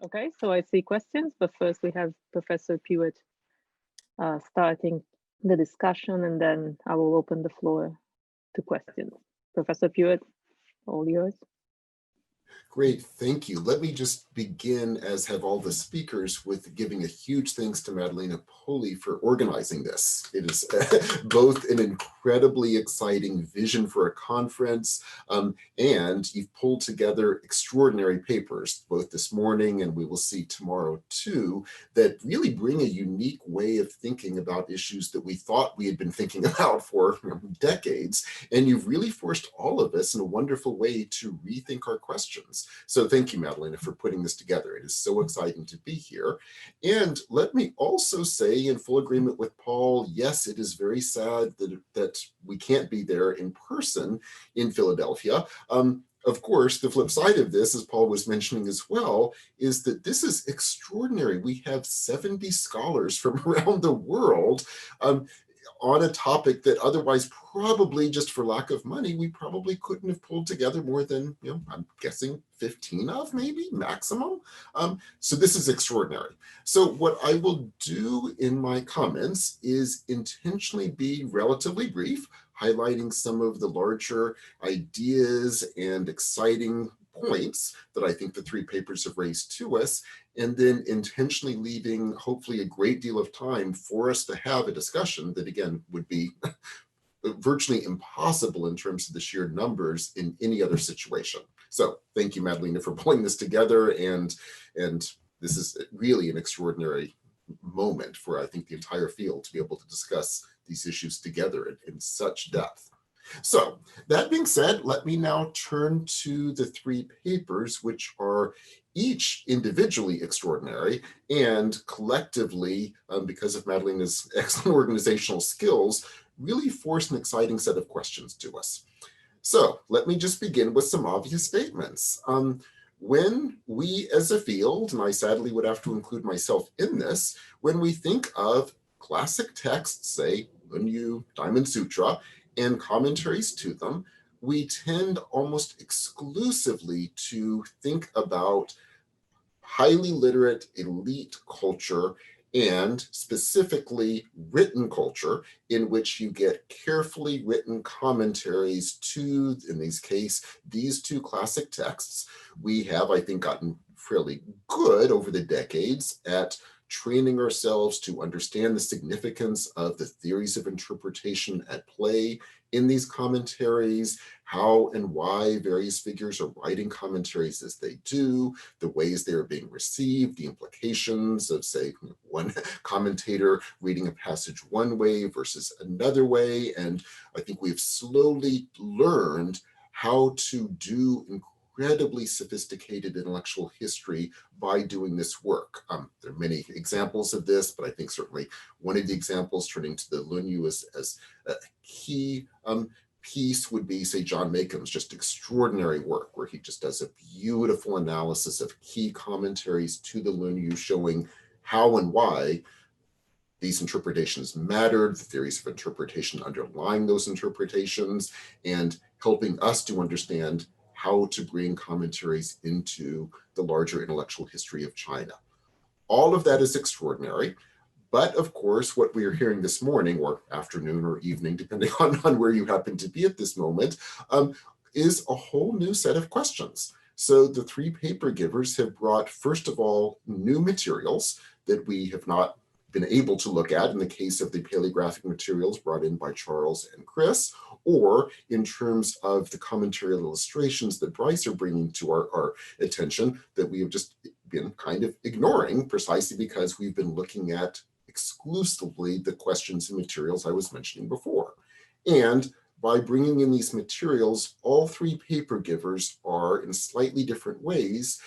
Okay, so I see questions, but first we have Professor Puett starting the discussion, and then I will open the floor to questions. Professor Puett, all yours. Great, thank you. Let me just begin, as have all the speakers, with giving a huge thanks to Madalena Poli for organizing this. It is both an incredibly exciting vision for a conference, and you've pulled together extraordinary papers, both this morning and we will see tomorrow too, that really bring a unique way of thinking about issues that we thought we had been thinking about for decades. And you've really forced all of us in a wonderful way to rethink our questions. So thank you, Madalena, for putting this together. It is so exciting to be here. And let me also say, in full agreement with Paul, yes, it is very sad that we can't be there in person in Philadelphia. Of course, the flip side of this, as Paul was mentioning as well, is that this is extraordinary. We have 70 scholars from around the world on a topic that otherwise probably, just for lack of money, we probably couldn't have pulled together more than, I'm guessing 15 of maybe maximum. So this is extraordinary. So what I will do in my comments is intentionally be relatively brief, highlighting some of the larger ideas and exciting points that I think the three papers have raised to us, and then intentionally leaving hopefully a great deal of time for us to have a discussion that, again, would be virtually impossible in terms of the sheer numbers in any other situation. So thank you, Madalena, for pulling this together, and this is really an extraordinary moment for, I think, the entire field to be able to discuss these issues together in such depth. So that being said, let me now turn to the three papers, which are each individually extraordinary and collectively, because of Madalena's excellent organizational skills, really force an exciting set of questions to us. So let me just begin with some obvious statements. When we as a field, and I sadly would have to include myself in this, when we think of classic texts, say Lunyu, Diamond Sutra, and commentaries to them, we tend almost exclusively to think about highly literate elite culture, and specifically written culture, in which you get carefully written commentaries to, in this case, these two classic texts. We have, I think, gotten fairly good over the decades at training ourselves to understand the significance of the theories of interpretation at play in these commentaries, how and why various figures are writing commentaries as they do, the ways they are being received, the implications of, say, one commentator reading a passage one way versus another way. And I think we've slowly learned how to do incredibly sophisticated intellectual history by doing this work. There are many examples of this, but I think certainly one of the examples, turning to the Lunyu as a key piece, would be, say, John Macon's just extraordinary work, where he just does a beautiful analysis of key commentaries to the Lunyu, showing how and why these interpretations mattered, the theories of interpretation underlying those interpretations, and helping us to understand how to bring commentaries into the larger intellectual history of China. All of that is extraordinary. But of course, what we are hearing this morning, or afternoon or evening, depending on where you happen to be at this moment, is a whole new set of questions. So the three paper givers have brought, first of all, new materials that we have not been able to look at in the case of the paleographic materials brought in by Charles and Chris, or in terms of the commentary illustrations that Bryce are bringing to our attention that we have just been kind of ignoring, precisely because we've been looking at exclusively the questions and materials I was mentioning before. And by bringing in these materials, all three paper givers are, in slightly different ways,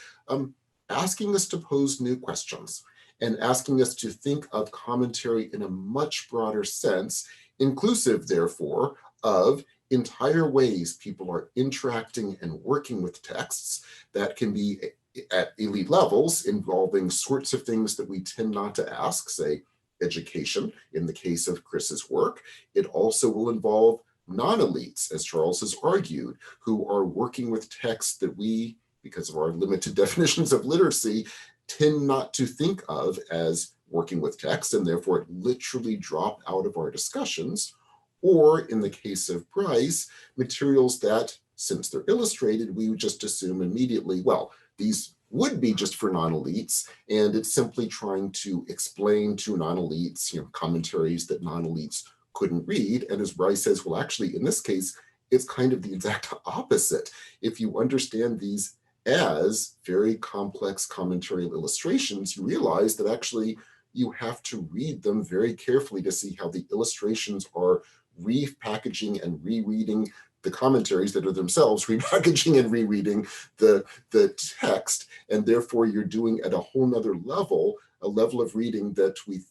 asking us to pose new questions and asking us to think of commentary in a much broader sense, inclusive, therefore, of entire ways people are interacting and working with texts that can be at elite levels, involving sorts of things that we tend not to ask, say, education, in the case of Chris's work. It also will involve non-elites, as Charles has argued, who are working with texts that we, because of our limited definitions of literacy, tend not to think of as working with text, and therefore it literally drop out of our discussions. Or in the case of Bryce, materials that, since they're illustrated, we would just assume immediately, well, these would be just for non-elites, and it's simply trying to explain to non-elites, commentaries that non-elites couldn't read. And as Bryce says, well, actually, in this case, it's kind of the exact opposite. If you understand these as very complex commentarial illustrations, you realize that actually you have to read them very carefully to see how the illustrations are repackaging and rereading the commentaries that are themselves repackaging and rereading the text. And therefore you're doing at a whole nother level, a level of reading that we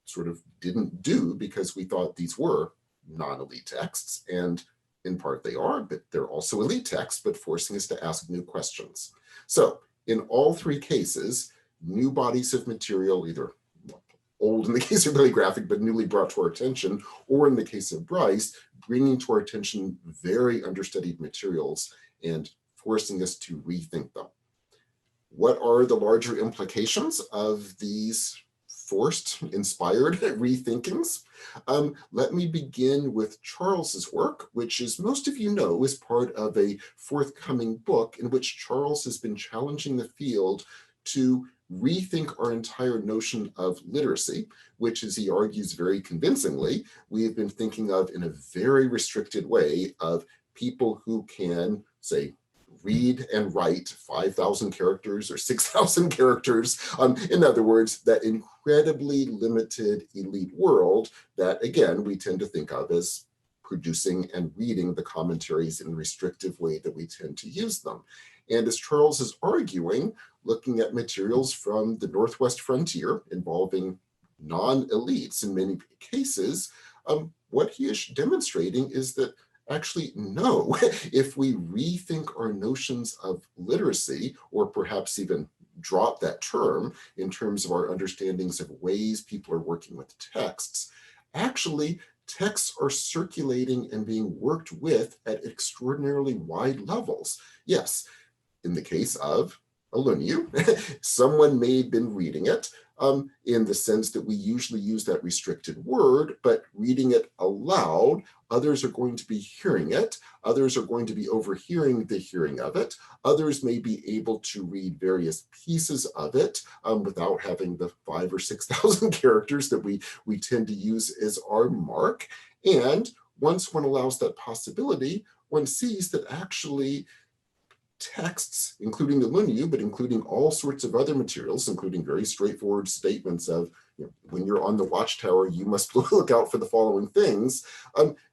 sort of didn't do because we thought these were non-elite texts. And in part they are, but they're also elite texts, but forcing us to ask new questions. So in all three cases, new bodies of material, either old in the case of Bibliographic, but newly brought to our attention, or in the case of Bryce, bringing to our attention very understudied materials and forcing us to rethink them. What are the larger implications of these forced, inspired rethinkings? Let me begin with Charles's work, which, as most of you know, is part of a forthcoming book in which Charles has been challenging the field to rethink our entire notion of literacy, which, as he argues very convincingly, we have been thinking of in a very restricted way of people who can, say, read and write 5,000 characters or 6,000 characters. In other words, that incredibly limited elite world that, again, we tend to think of as producing and reading the commentaries in a restrictive way that we tend to use them. And as Charles is arguing, looking at materials from the Northwest frontier involving non-elites in many cases, what he is demonstrating is that actually, no, if we rethink our notions of literacy, or perhaps even drop that term in terms of our understandings of ways people are working with texts, actually texts are circulating and being worked with at extraordinarily wide levels. Yes, in the case of a Lunyu, someone may have been reading it in the sense that we usually use that restricted word, but reading it aloud, others are going to be hearing it, others are going to be overhearing the hearing of it, others may be able to read various pieces of it without having the 5,000 or 6,000 characters that we tend to use as our mark. And once one allows that possibility, one sees that actually texts, including the Lunyu, but including all sorts of other materials, including very straightforward statements of, when you're on the watchtower, you must look out for the following things,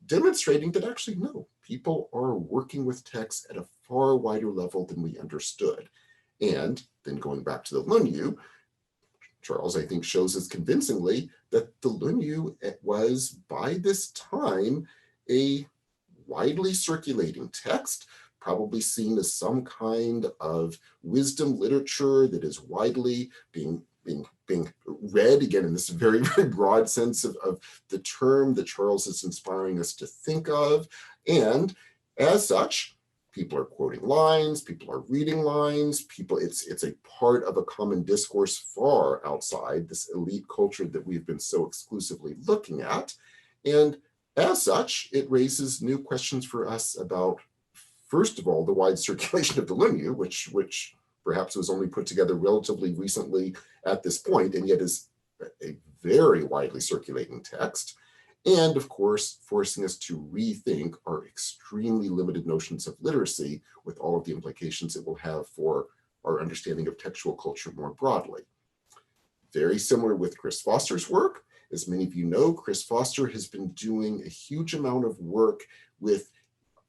demonstrating that actually, no, people are working with text at a far wider level than we understood. And then going back to the Lunyu, Charles, I think, shows us convincingly that the Lunyu was, by this time, a widely circulating text, probably seen as some kind of wisdom literature that is widely being read, again, in this very, very broad sense of the term that Charles is inspiring us to think of. And as such, people are quoting lines, people are reading lines, it's a part of a common discourse far outside this elite culture that we've been so exclusively looking at. And as such, it raises new questions for us about, first of all, the wide circulation of the Lunyu, which perhaps was only put together relatively recently at this point, and yet is a very widely circulating text. And of course, forcing us to rethink our extremely limited notions of literacy with all of the implications it will have for our understanding of textual culture more broadly. Very similar with Chris Foster's work. As many of you know, Chris Foster has been doing a huge amount of work with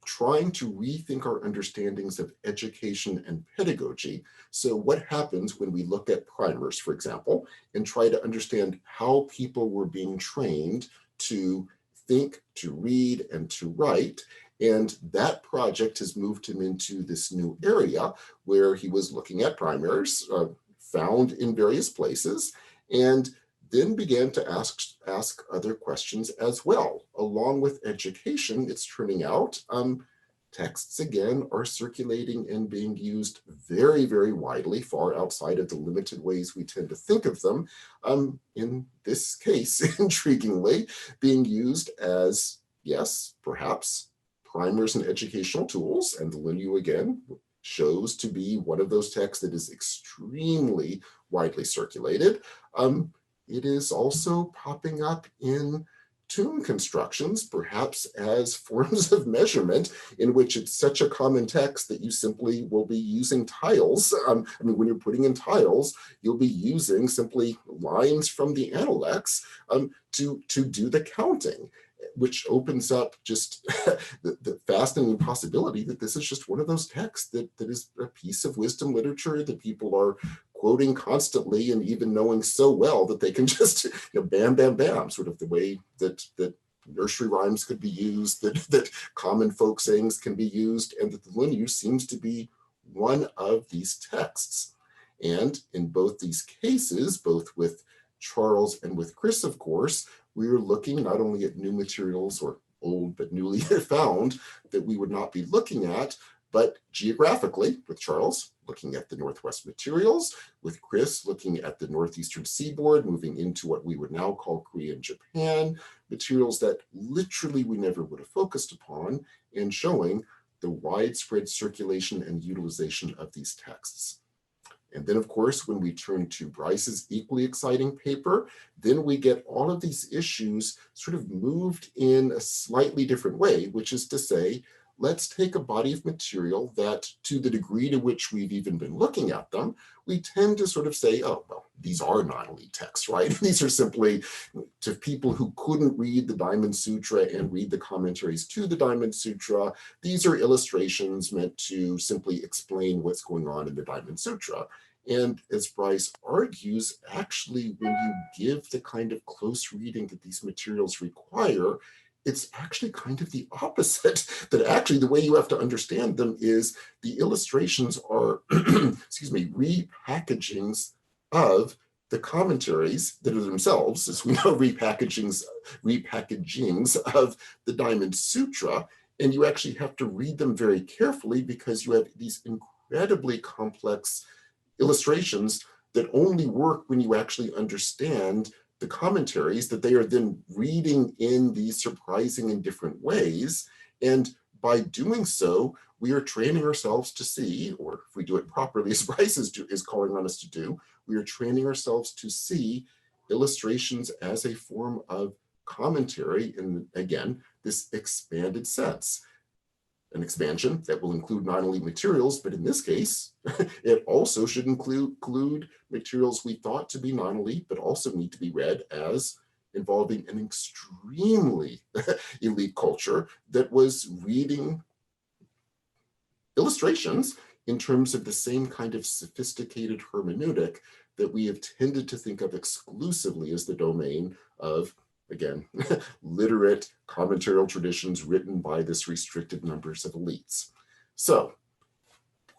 trying to rethink our understandings of education and pedagogy. So what happens when we look at primers, for example, and try to understand how people were being trained to think, to read, and to write. And that project has moved him into this new area where he was looking at primers found in various places, and then began to ask other questions as well. Along with education, it's turning out, texts, again, are circulating and being used very, very widely, far outside of the limited ways we tend to think of them. In this case, intriguingly, being used as, yes, perhaps primers and educational tools, and the Lunyu, again, shows to be one of those texts that is extremely widely circulated. It is also popping up in tomb constructions, perhaps as forms of measurement, in which it's such a common text that you simply will be using tiles. I mean, when you're putting in tiles, you'll be using simply lines from the Analects to do the counting, which opens up just the fascinating possibility that this is just one of those texts that is a piece of wisdom literature that people are quoting constantly, and even knowing so well that they can just, bam, bam, bam, sort of the way that nursery rhymes could be used, that common folk sayings can be used, and that the Lunyu seems to be one of these texts. And in both these cases, both with Charles and with Chris, of course, we are looking not only at new materials, or old but newly found, that we would not be looking at, but geographically, with Charles, looking at the Northwest materials, with Chris, looking at the Northeastern seaboard, moving into what we would now call Korea and Japan, materials that literally we never would have focused upon, and showing the widespread circulation and utilization of these texts. And then, of course, when we turn to Bryce's equally exciting paper, then we get all of these issues sort of moved in a slightly different way, which is to say, let's take a body of material that, to the degree to which we've even been looking at them, we tend to sort of say, oh, well, these are non-elite texts, right? These are simply, to people who couldn't read the Diamond Sutra and read the commentaries to the Diamond Sutra, these are illustrations meant to simply explain what's going on in the Diamond Sutra. And as Bryce argues, actually, when you give the kind of close reading that these materials require, it's actually kind of the opposite, that actually the way you have to understand them is the illustrations are, excuse me, repackagings of the commentaries that are themselves, as we know, repackagings of the Diamond Sutra. And you actually have to read them very carefully because you have these incredibly complex illustrations that only work when you actually understand the commentaries that they are then reading in these surprising and different ways. And by doing so, we are training ourselves to see, or if we do it properly, as Bryce is calling on us to do, we are training ourselves to see illustrations as a form of commentary in, again, this expanded sense. An expansion that will include not only materials, but in this case, it also should include materials we thought to be non-elite, but also need to be read as involving an extremely elite culture that was reading illustrations in terms of the same kind of sophisticated hermeneutic that we have tended to think of exclusively as the domain of, again, literate commentarial traditions written by this restricted numbers of elites. So,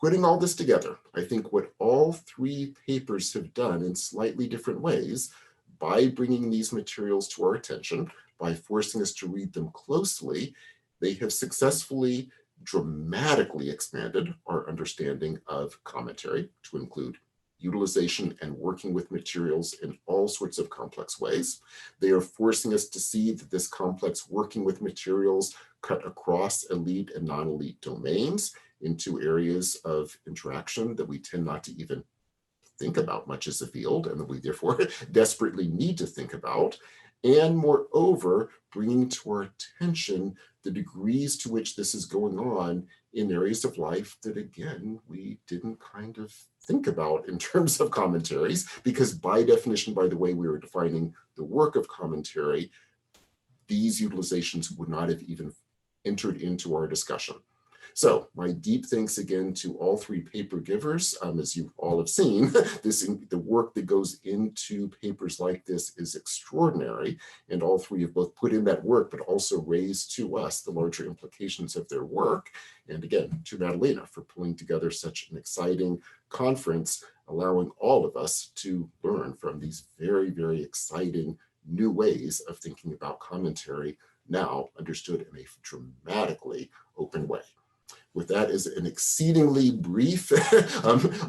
putting all this together, I think what all three papers have done in slightly different ways, by bringing these materials to our attention, by forcing us to read them closely, they have successfully dramatically expanded our understanding of commentary to include utilization and working with materials in all sorts of complex ways. They are forcing us to see that this complex working with materials cut across elite and non-elite domains into areas of interaction that we tend not to even think about much as a field, and that we therefore desperately need to think about. And moreover, bringing to our attention the degrees to which this is going on in areas of life that, again, we didn't kind of think about in terms of commentaries, because by definition, by the way we were defining the work of commentary, these utilizations would not have even entered into our discussion. So my deep thanks again to all three paper givers. As you all have seen, the work that goes into papers like this is extraordinary, and all three have both put in that work, but also raised to us the larger implications of their work. And again, to Madalena for pulling together such an exciting conference, allowing all of us to learn from these very, very exciting new ways of thinking about commentary, now understood in a dramatically open way. with that as an exceedingly brief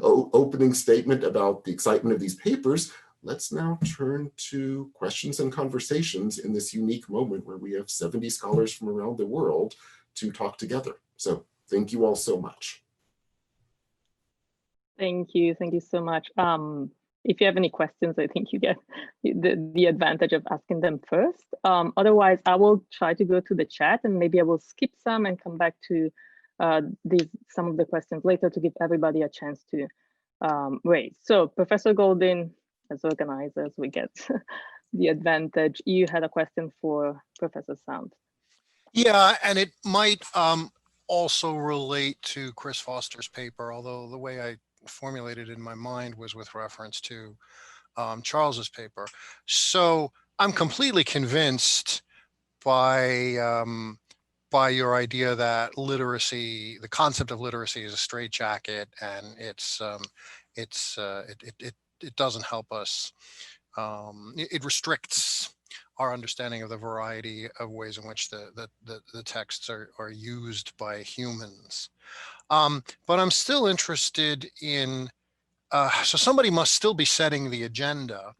opening statement about the excitement of these papers, let's now turn to questions and conversations in this unique moment where we have 70 scholars from around the world to talk together. So thank you all so much. Thank you so much. If you have any questions, I think you get the advantage of asking them first. Otherwise, I will try to go to the chat and maybe I will skip some and come back to some of the questions later to give everybody a chance to raise. So Professor Goldin, as organizers, we get the advantage. You had a question for Professor Sound. Yeah, and it might also relate to Chris Foster's paper, although the way I formulated in my mind was with reference to Charles's paper. So I'm completely convinced by your idea that literacy, the concept of literacy, is a straitjacket, and it doesn't help us. It restricts our understanding of the variety of ways in which the texts are used by humans. But I'm still interested in, so somebody must still be setting the agenda.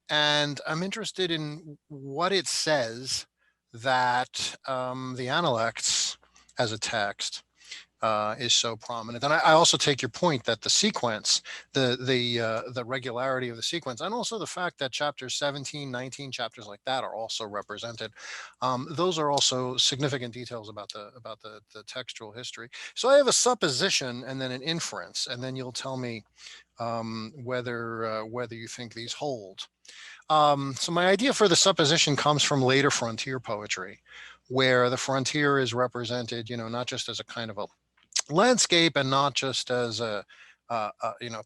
And I'm interested in what it says that the Analects as a text is so prominent. And I also take your point that the sequence, the regularity of the sequence, and also the fact that chapters 17, 19, chapters like that are also represented. Those are also significant details about the textual history. So I have a supposition and then an inference, and then you'll tell me whether you think these hold. So my idea for the supposition comes from later frontier poetry, where the frontier is represented, not just as a kind of a landscape and not just as a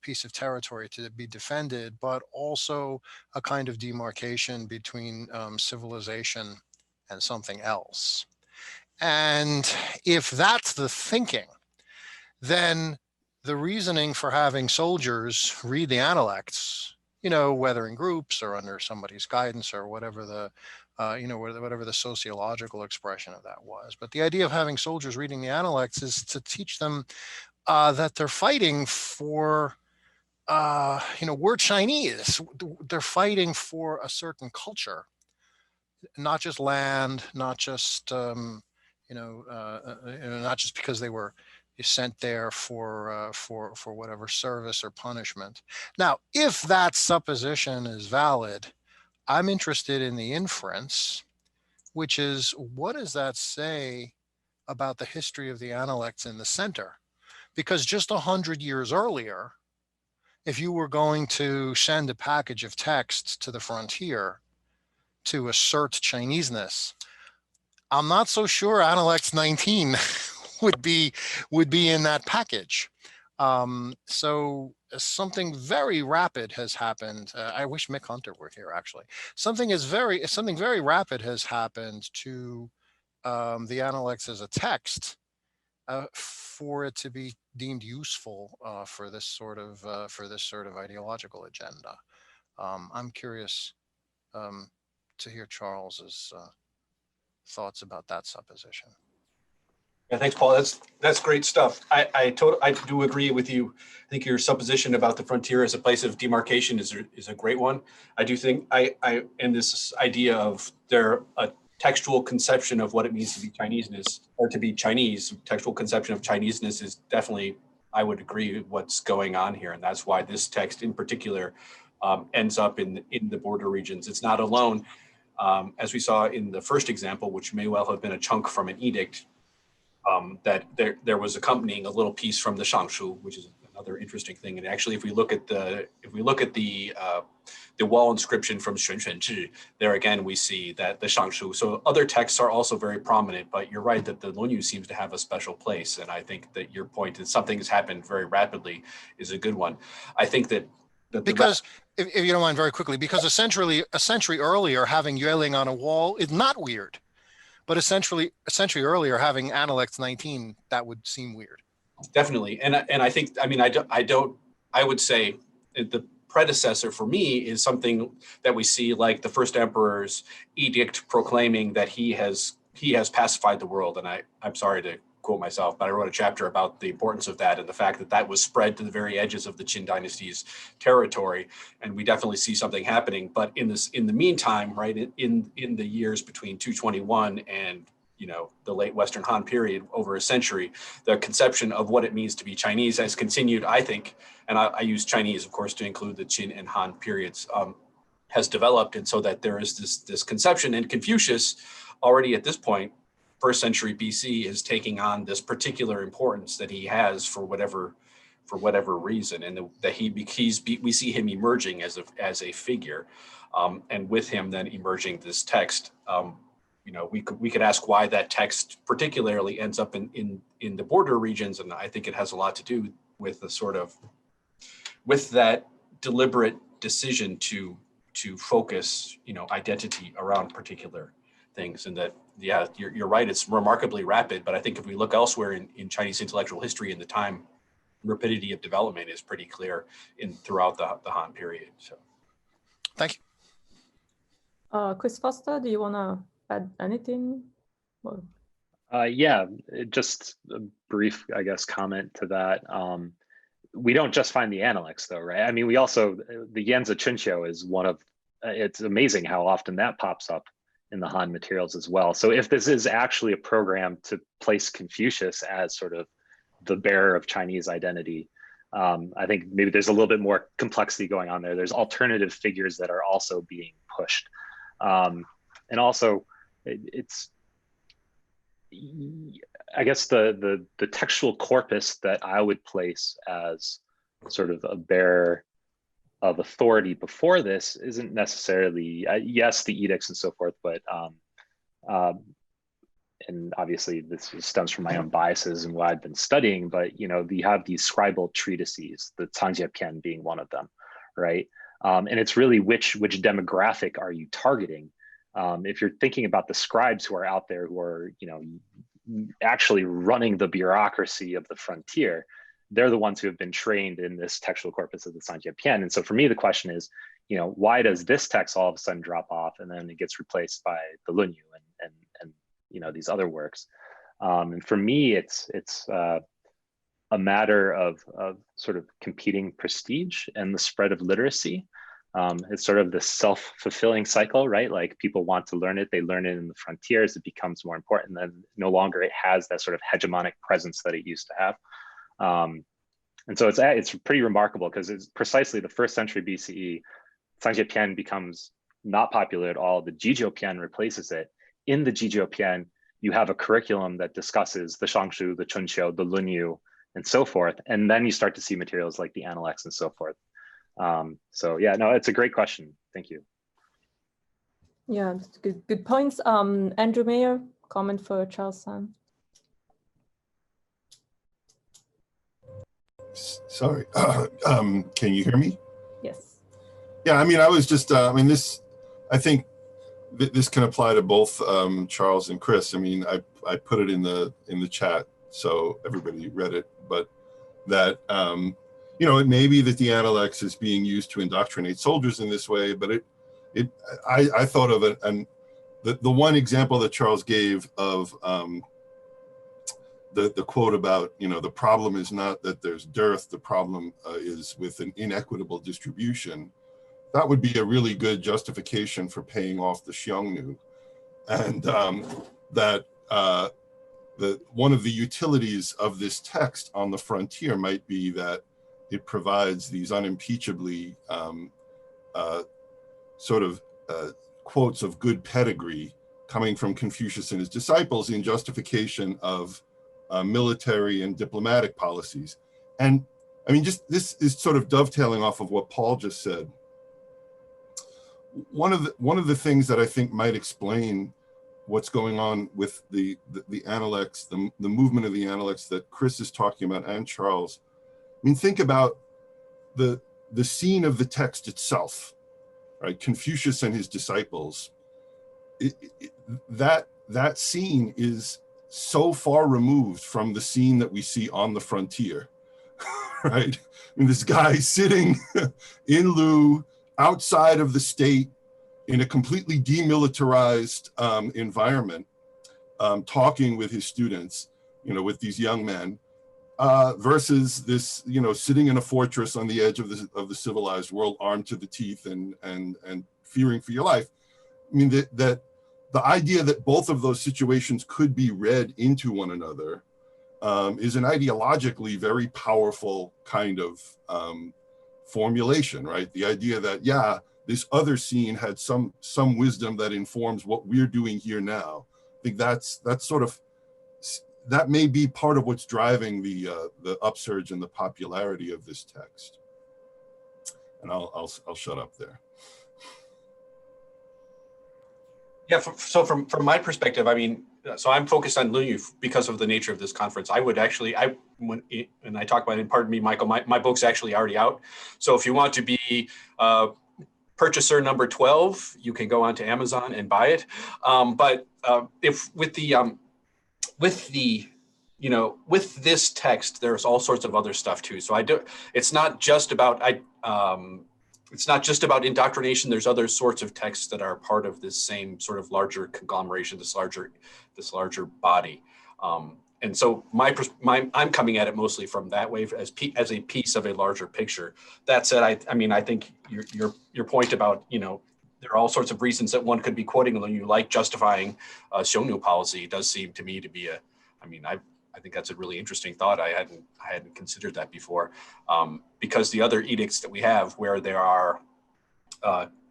piece of territory to be defended, but also a kind of demarcation between civilization and something else. And if that's the thinking, then the reasoning for having soldiers read the Analects, whether in groups or under somebody's guidance or whatever the whatever the sociological expression of that was. But the idea of having soldiers reading the Analects is to teach them that they're fighting for, we're Chinese. They're fighting for a certain culture, not just land, not just, not just because they were sent there for whatever service or punishment. Now, if that supposition is valid, I'm interested in the inference, which is, what does that say about the history of the Analects in the center? Because just 100 years earlier, if you were going to send a package of texts to the frontier to assert Chineseness, I'm not so sure Analects 19 would be in that package. So something very rapid has happened. I wish Mick Hunter were here, actually. Something very rapid has happened to the Analects as a text for it to be deemed useful for this sort of ideological agenda. I'm curious to hear Charles's thoughts about that supposition. Yeah, thanks, Paul. That's great stuff. I do agree with you. I think your supposition about the frontier as a place of demarcation is a great one. I do think and this idea of a textual conception of what it means to be Chineseness or to be Chinese, textual conception of Chineseness is definitely, I would agree, what's going on here, and that's why this text in particular ends up in the border regions. It's not alone, as we saw in the first example, which may well have been a chunk from an edict. That there was accompanying a little piece from the Shangshu, which is another interesting thing. And actually, if we look at the wall inscription from Xuanxuanzhi, there again we see that the Shangshu. So other texts are also very prominent. But you're right that the Lunyu seems to have a special place. And I think that your point that something has happened very rapidly is a good one. I think that because if you don't mind, very quickly, because a century earlier, having Yueling on a wall is not weird. But a century earlier, having Analects 19, that would seem weird. Definitely, and I think, I would say the predecessor for me is something that we see like the first emperor's edict proclaiming that he has pacified the world. And I'm sorry to quote myself, but I wrote a chapter about the importance of that and the fact that that was spread to the very edges of the Qin dynasty's territory. And we definitely see something happening. But in the meantime, right, in the years between 221 and the late Western Han period, over a century, the conception of what it means to be Chinese has continued, I think, and I use Chinese, of course, to include the Qin and Han periods, has developed. And so that there is this conception, and Confucius already at this point, first century BC, is taking on this particular importance that he has for whatever reason, and that we see him emerging as a figure, and with him then emerging this text. We could ask why that text particularly ends up in the border regions, and I think it has a lot to do with with that deliberate decision to focus identity around particular things. And that, yeah, you're right, it's remarkably rapid, but I think if we look elsewhere in Chinese intellectual history in the time, rapidity of development is pretty clear throughout the Han period. So Thank you. Chris Foster, do you want to add anything? Yeah, just a brief, I guess, comment to that. We don't just find the Analects though, right? I mean, we also, the Yanzi Chunqiu is one of, it's amazing how often that pops up in the Han materials as well. So if this is actually a program to place Confucius as sort of the bearer of Chinese identity, I think maybe there's a little bit more complexity going on there. There's alternative figures that are also being pushed. And also it's, I guess the textual corpus that I would place as sort of a bearer of authority before this isn't necessarily, yes, the edicts and so forth, but and obviously this stems from my own biases and what I've been studying, but you have these scribal treatises, the Zhangjiapian being one of them, right? And it's really which demographic are you targeting? If you're thinking about the scribes who are out there who are, actually running the bureaucracy of the frontier, they're the ones who have been trained in this textual corpus of the Zhangjiapian. And so for me, the question is, why does this text all of a sudden drop off and then it gets replaced by the Lunyu and these other works? And for me, it's a matter of sort of competing prestige and the spread of literacy. It's sort of this self-fulfilling cycle, right? Like people want to learn it, they learn it in the frontiers, it becomes more important, then no longer it has that sort of hegemonic presence that it used to have. And so it's pretty remarkable because it's precisely the first century BCE, Zhangjiapian becomes not popular at all. The Jizhoupian replaces it. In the Jizhoupian, you have a curriculum that discusses the Shangshu, the Chunqiu, the Lunyu, and so forth. And then you start to see materials like the Analects and so forth. So yeah, no, it's a great question. Thank you. Yeah, that's good points. Andrew Mayer, comment for Charles Sam. Sorry, can you hear me? Yes. Yeah, I mean, I was just, I think this can apply to both Charles and Chris. I mean, I put it in the chat so everybody read it, but that, it may be that the Analects is being used to indoctrinate soldiers in this way, but I thought of it, and the one example that Charles gave of the quote about, the problem is not that there's dearth, the problem is with an inequitable distribution. That would be a really good justification for paying off the Xiongnu. And that one of the utilities of this text on the frontier might be that it provides these unimpeachably quotes of good pedigree coming from Confucius and his disciples in justification of military and diplomatic policies. And I mean, just this is sort of dovetailing off of what Paul just said. One of the things that I think might explain what's going on with the Analects, the movement of the Analects that Chris is talking about, and Charles. I mean, think about the scene of the text itself, right? Confucius and his disciples. That scene is so far removed from the scene that we see on the frontier, right? I mean, this guy sitting in Lu, outside of the state, in a completely demilitarized environment, talking with his students. with these young men, versus this, sitting in a fortress on the edge of the civilized world, armed to the teeth and fearing for your life. I mean, that the idea that both of those situations could be read into one another is an ideologically very powerful kind of formulation, right? The idea that, yeah, this other scene had some wisdom that informs what we're doing here now. I think that's sort of, that may be part of what's driving the upsurge in the popularity of this text. And I'll shut up there. Yeah, so from my perspective, I mean, so I'm focused on Lunyu because of the nature of this conference. I would actually, when I talk about it, pardon me, Michael, my book's actually already out. So if you want to be purchaser number 12, you can go onto Amazon and buy it. But if with this text, there's all sorts of other stuff too. So it's not just about indoctrination. There's other sorts of texts that are part of this same sort of larger conglomeration, this larger body. And so I'm coming at it mostly from that way as a piece of a larger picture. That said, I mean, I think your point about, there are all sorts of reasons that one could be quoting Lunyu, like justifying Xiongnu policy does seem to me to be I think that's a really interesting thought. I hadn't considered that before, because the other edicts that we have where there are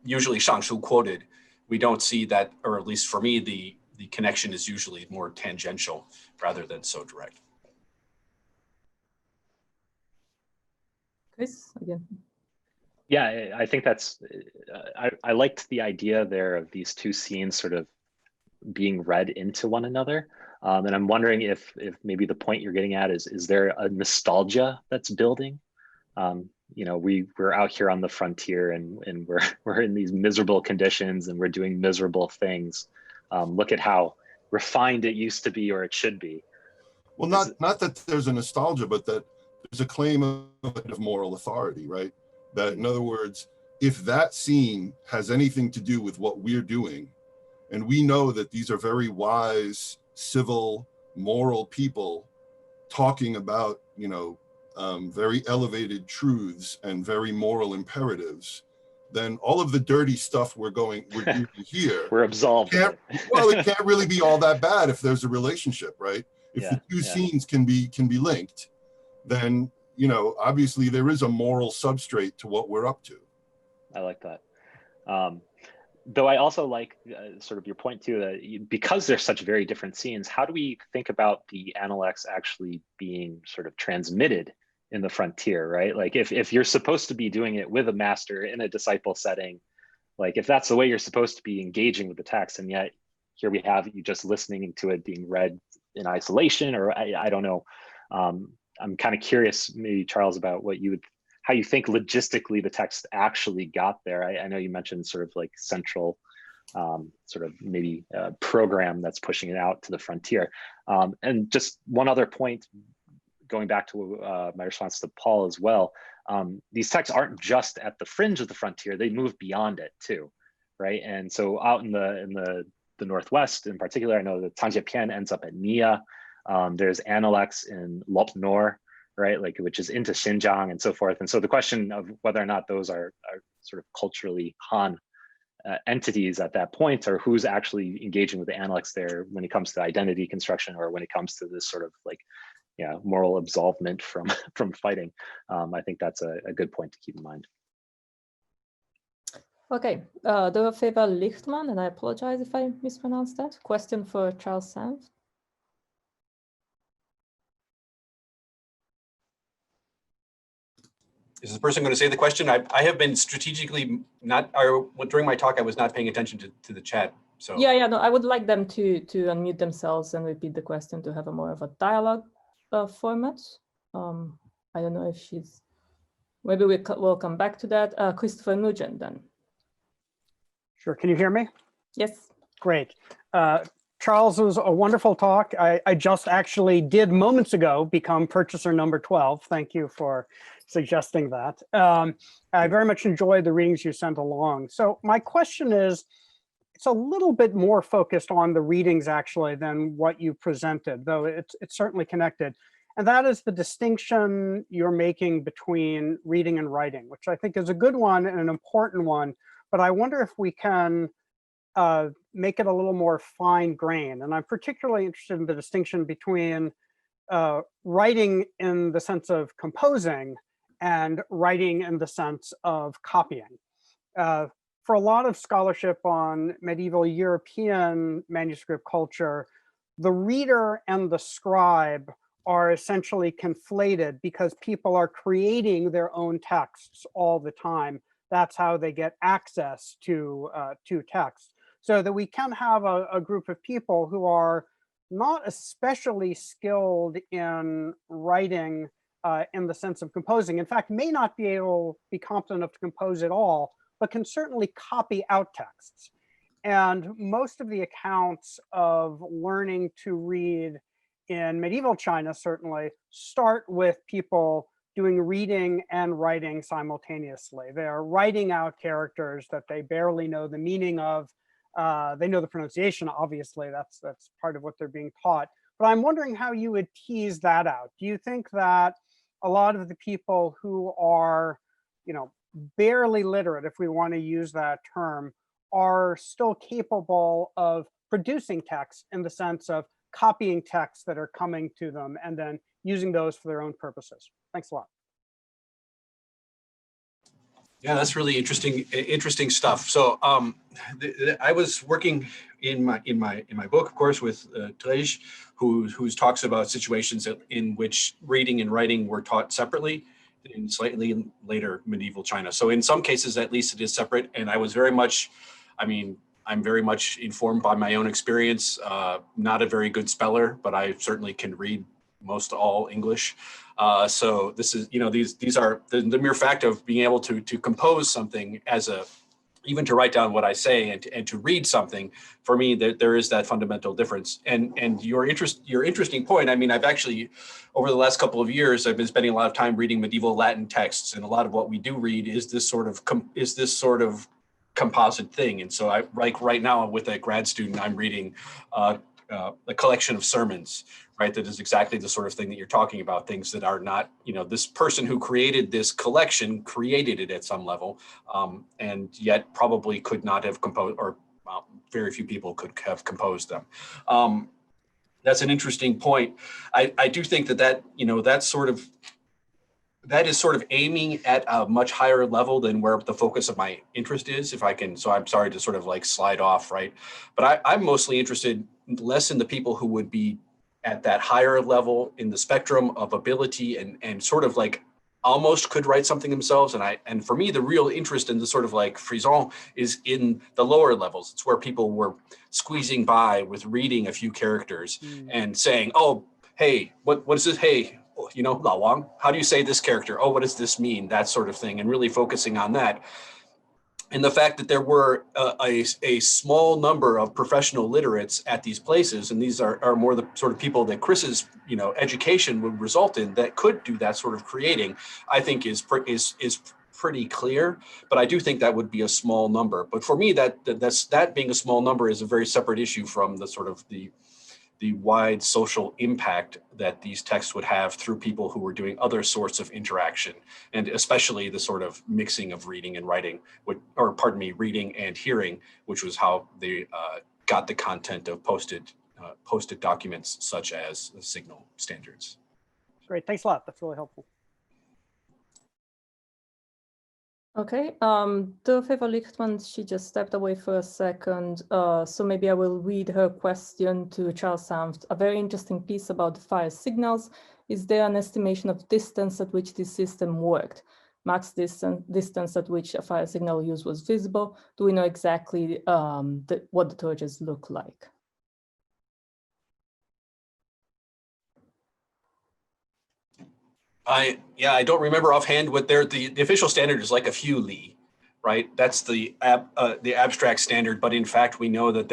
usually Shangshu quoted, we don't see that, or at least for me, the connection is usually more tangential rather than so direct. Chris, again. Yeah, I think that's, I liked the idea there of these two scenes sort of being read into one another. And I'm wondering if maybe the point you're getting at is there a nostalgia that's building? We're out here on the frontier and we're in these miserable conditions and we're doing miserable things. Look at how refined it used to be, or it should be. Well, not that there's a nostalgia, but that there's a claim of moral authority, right? That, in other words, if that scene has anything to do with what we're doing, and we know that these are very wise, civil, moral people talking about, very elevated truths and very moral imperatives, then all of the dirty stuff we're doing here, we're absolved. Well, it can't really be all that bad if there's a relationship, right? If the two scenes can be linked, then obviously there is a moral substrate to what we're up to. I like that. Though I also like sort of your point too, that because they're such very different scenes, how do we think about the analects actually being sort of transmitted in the frontier, right? Like if you're supposed to be doing it with a master in a disciple setting, like if that's the way you're supposed to be engaging with the text, and yet here we have you just listening to it being read in isolation, or I don't know. I'm kind of curious, maybe Charles, about how you think logistically the text actually got there. I know you mentioned sort of like central sort of maybe program that's pushing it out to the frontier. And just one other point, going back to my response to Paul as well, these texts aren't just at the fringe of the frontier, they move beyond it too, right? And so out in the Northwest in particular, I know the Tangiepian ends up at Nia. There's Analects in Lop Nor, right? Like, which is into Xinjiang and so forth. And so the question of whether or not those are sort of culturally Han entities at that point, or who's actually engaging with the Analects there when it comes to identity construction, or when it comes to this sort of like, moral absolvement from fighting. I think that's a good point to keep in mind. Okay, the favor Lichtman, and I apologize if I mispronounced that. Question for Charles Sands. Is the person going to say the question? I have been strategically during my talk, I was not paying attention to the chat. So Yeah, no, I would like them to unmute themselves and repeat the question to have a more of a dialogue format. I don't know if maybe we'll come back to that. Christopher Nugent then. Sure, can you hear me? Yes. Great. Charles, it was a wonderful talk. I just actually did moments ago become purchaser number 12. Thank you for suggesting that. I very much enjoyed the readings you sent along. So my question is, it's a little bit more focused on the readings actually than what you presented, though it's certainly connected. And that is the distinction you're making between reading and writing, which I think is a good one and an important one. But I wonder if we can make it a little more fine grained. And I'm particularly interested in the distinction between writing in the sense of composing and writing in the sense of copying. For a lot of scholarship on medieval European manuscript culture, the reader and the scribe are essentially conflated because people are creating their own texts all the time. That's how they get access to text. So that we can have a group of people who are not especially skilled in writing in the sense of composing. In fact, may not be competent enough to compose at all, but can certainly copy out texts. And most of the accounts of learning to read in medieval China certainly start with people doing reading and writing simultaneously. They are writing out characters that they barely know the meaning of. They know the pronunciation, obviously, that's part of what they're being taught. But I'm wondering how you would tease that out. Do you think that a lot of the people who are, barely literate, if we want to use that term, are still capable of producing text in the sense of copying texts that are coming to them and then using those for their own purposes? Thanks a lot. Yeah, that's really interesting stuff. So I was working in my book, of course, with Trej, who talks about situations in which reading and writing were taught separately in slightly later medieval China. So in some cases, at least, it is separate. And I was very much, I'm very much informed by my own experience. Not a very good speller, but I certainly can read most all English. So this is, these are the mere fact of being able to compose something even to write down what I say and to read something, for me, there is that fundamental difference. And your interesting point, I've actually, over the last couple of years, I've been spending a lot of time reading medieval Latin texts, and a lot of what we do read is this sort of composite thing. And so right now with a grad student, I'm reading a collection of sermons, right? That is exactly the sort of thing that you're talking about, things that are not, this person who created this collection created it at some level, and yet probably could not have composed, or very few people could have composed them. That's an interesting point. I do think that is sort of aiming at a much higher level than where the focus of my interest is, if I can. So I'm sorry to sort of like slide off, right? But I'm mostly interested less in the people who would be at that higher level in the spectrum of ability and sort of like almost could write something themselves. And for me, the real interest in the sort of like frisson is in the lower levels. It's where people were squeezing by with reading a few characters and saying, oh, hey, what is this? Hey, Lao Wang, how do you say this character? Oh, what does this mean? That sort of thing, and really focusing on that. And the fact that there were a small number of professional literates at these places, and these are more the sort of people that Chris's education would result in, that could do that sort of creating, I think is pretty clear. But I do think that would be a small number. But for me, that being a small number is a very separate issue from the sort of the wide social impact that these texts would have through people who were doing other sorts of interaction, and especially the sort of mixing of reading and writing, reading and hearing, which was how they got the content of posted documents such as signal standards. Great, thanks a lot. That's really helpful. Okay, Dorothea Lichtman, she just stepped away for a second, so maybe I will read her question to Charles Sanft. A very interesting piece about the fire signals. Is there an estimation of distance at which this system worked? Max distance at which a fire signal use was visible? Do we know exactly what the torches look like? I don't remember offhand what the official standard is, like a few li, right? That's the abstract standard, but in fact, we know that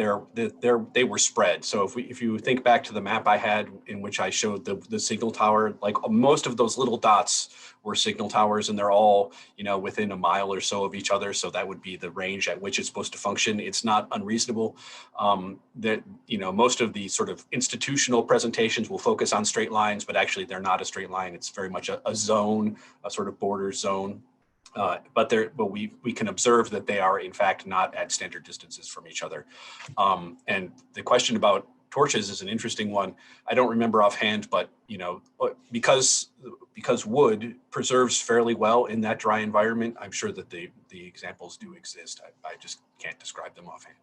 they were spread. So if you think back to the map I had in which I showed the signal tower, like most of those little dots were signal towers, and they're all, within a mile or so of each other. So that would be the range at which it's supposed to function. It's not unreasonable that, most of the sort of institutional presentations will focus on straight lines, but actually they're not a straight line. It's very much a zone, a sort of border zone. But we can observe that they are in fact not at standard distances from each other. And the question about torches is an interesting one. I don't remember offhand, but because wood preserves fairly well in that dry environment, I'm sure that the examples do exist. I just can't describe them offhand.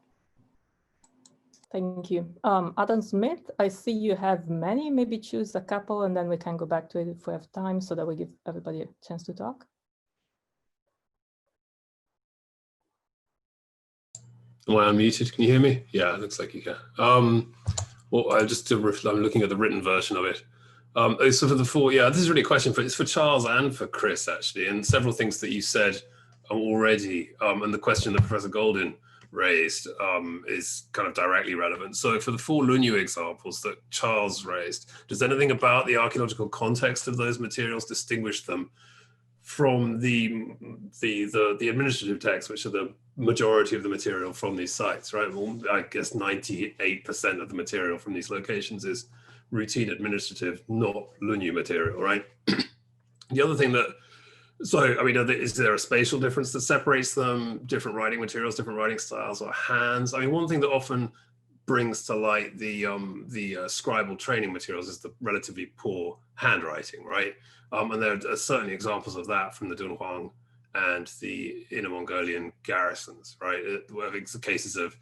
Thank you. Adam Smith, I see you have many. Maybe choose a couple and then we can go back to it if we have time so that we give everybody a chance to talk. Am I unmuted? Can you hear me? Yeah, it looks like you can. Well, I'm looking at the written version of it. So for the four, this is really a question it's for Charles and for Chris actually, and several things that you said already, and the question that Professor Golden raised is kind of directly relevant. So for the four Lunyu examples that Charles raised, does anything about the archaeological context of those materials distinguish them from the administrative texts, which are the majority of the material from these sites, right? Well, I guess 98% of the material from these locations is routine administrative, not Lunyu material, right? The other thing is there a spatial difference that separates them, different writing materials, different writing styles, or hands? I mean, one thing that often brings to light the scribal training materials is the relatively poor handwriting, right? And there are certainly examples of that from the Dunhuang and the Inner Mongolian garrisons, right? The cases of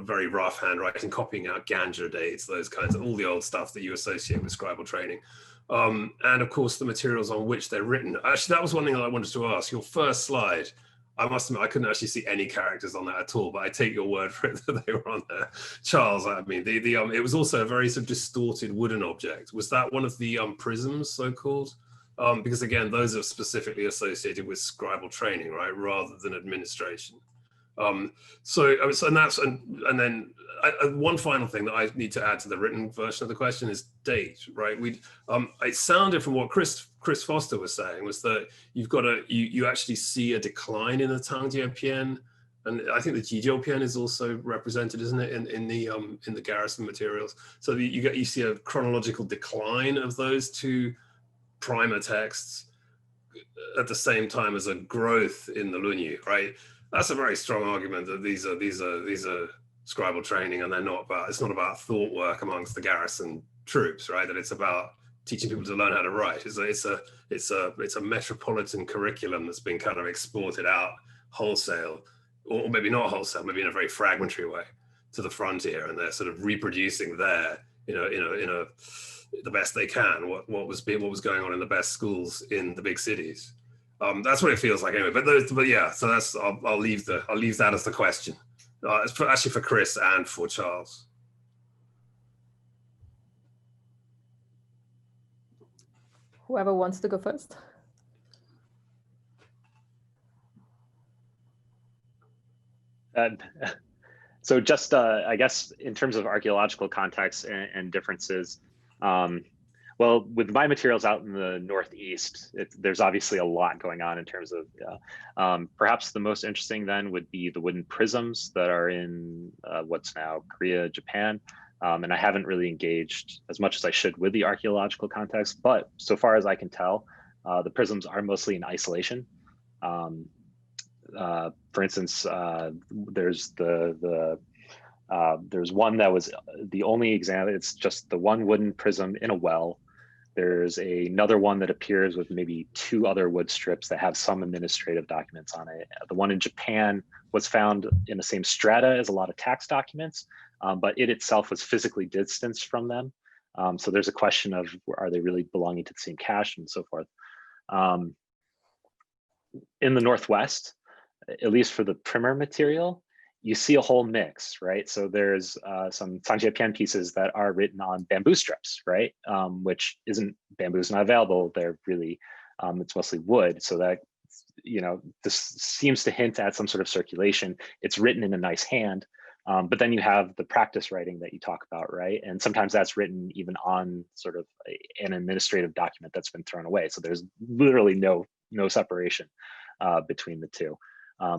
very rough handwriting, copying out Ganja dates, those kinds of all the old stuff that you associate with scribal training. And of course, the materials on which they're written. Actually, that was one thing that I wanted to ask. Your first slide, I must admit, I couldn't actually see any characters on that at all, but I take your word for it that they were on there. Charles, I mean, it was also a very sort of distorted wooden object. Was that one of the prisms, so-called? Because again, those are specifically associated with scribal training, right, rather than administration. And then one final thing that I need to add to the written version of the question is date, right? It sounded from what Chris Foster was saying was that you actually see a decline in the Tangjiapian, and I think the Jijiupian is also represented, isn't it, in the garrison materials? So you see a chronological decline of those two primer texts at the same time as a growth in the Lunyu, right? That's a very strong argument that these are scribal training, and it's not about thought work amongst the garrison troops, right? That it's about teaching people to learn how to write. It's a metropolitan curriculum that's been kind of exported out wholesale, or maybe not wholesale, maybe in a very fragmentary way to the frontier, and they're sort of reproducing there, the best they can what was going on in the best schools in the big cities. That's what it feels like anyway. But yeah, so that's I'll leave that as the question. It's actually for Chris and for Charles. Whoever wants to go first. So just, I guess, in terms of archaeological context and differences, well, with my materials out in the Northeast, there's obviously a lot going on in terms of, perhaps the most interesting then would be the wooden prisms that are in what's now Korea, Japan. And I haven't really engaged as much as I should with the archaeological context, but so far as I can tell, the prisms are mostly in isolation. For instance, there's there's one that was the only example. It's just the one wooden prism in a well. There's another one that appears with maybe two other wood strips that have some administrative documents on it. The one in Japan was found in the same strata as a lot of tax documents, but it itself was physically distanced from them. So there's a question of, are they really belonging to the same cache and so forth. In the Northwest, at least for the primer material, you see a whole mix, right? So there's some Tangjiapian pieces that are written on bamboo strips, right? Which isn't, bamboo's not available. They're really, it's mostly wood. So that this seems to hint at some sort of circulation. It's written in a nice hand, but then you have the practice writing that you talk about, right? And sometimes that's written even on sort of an administrative document that's been thrown away. So there's literally no separation between the two.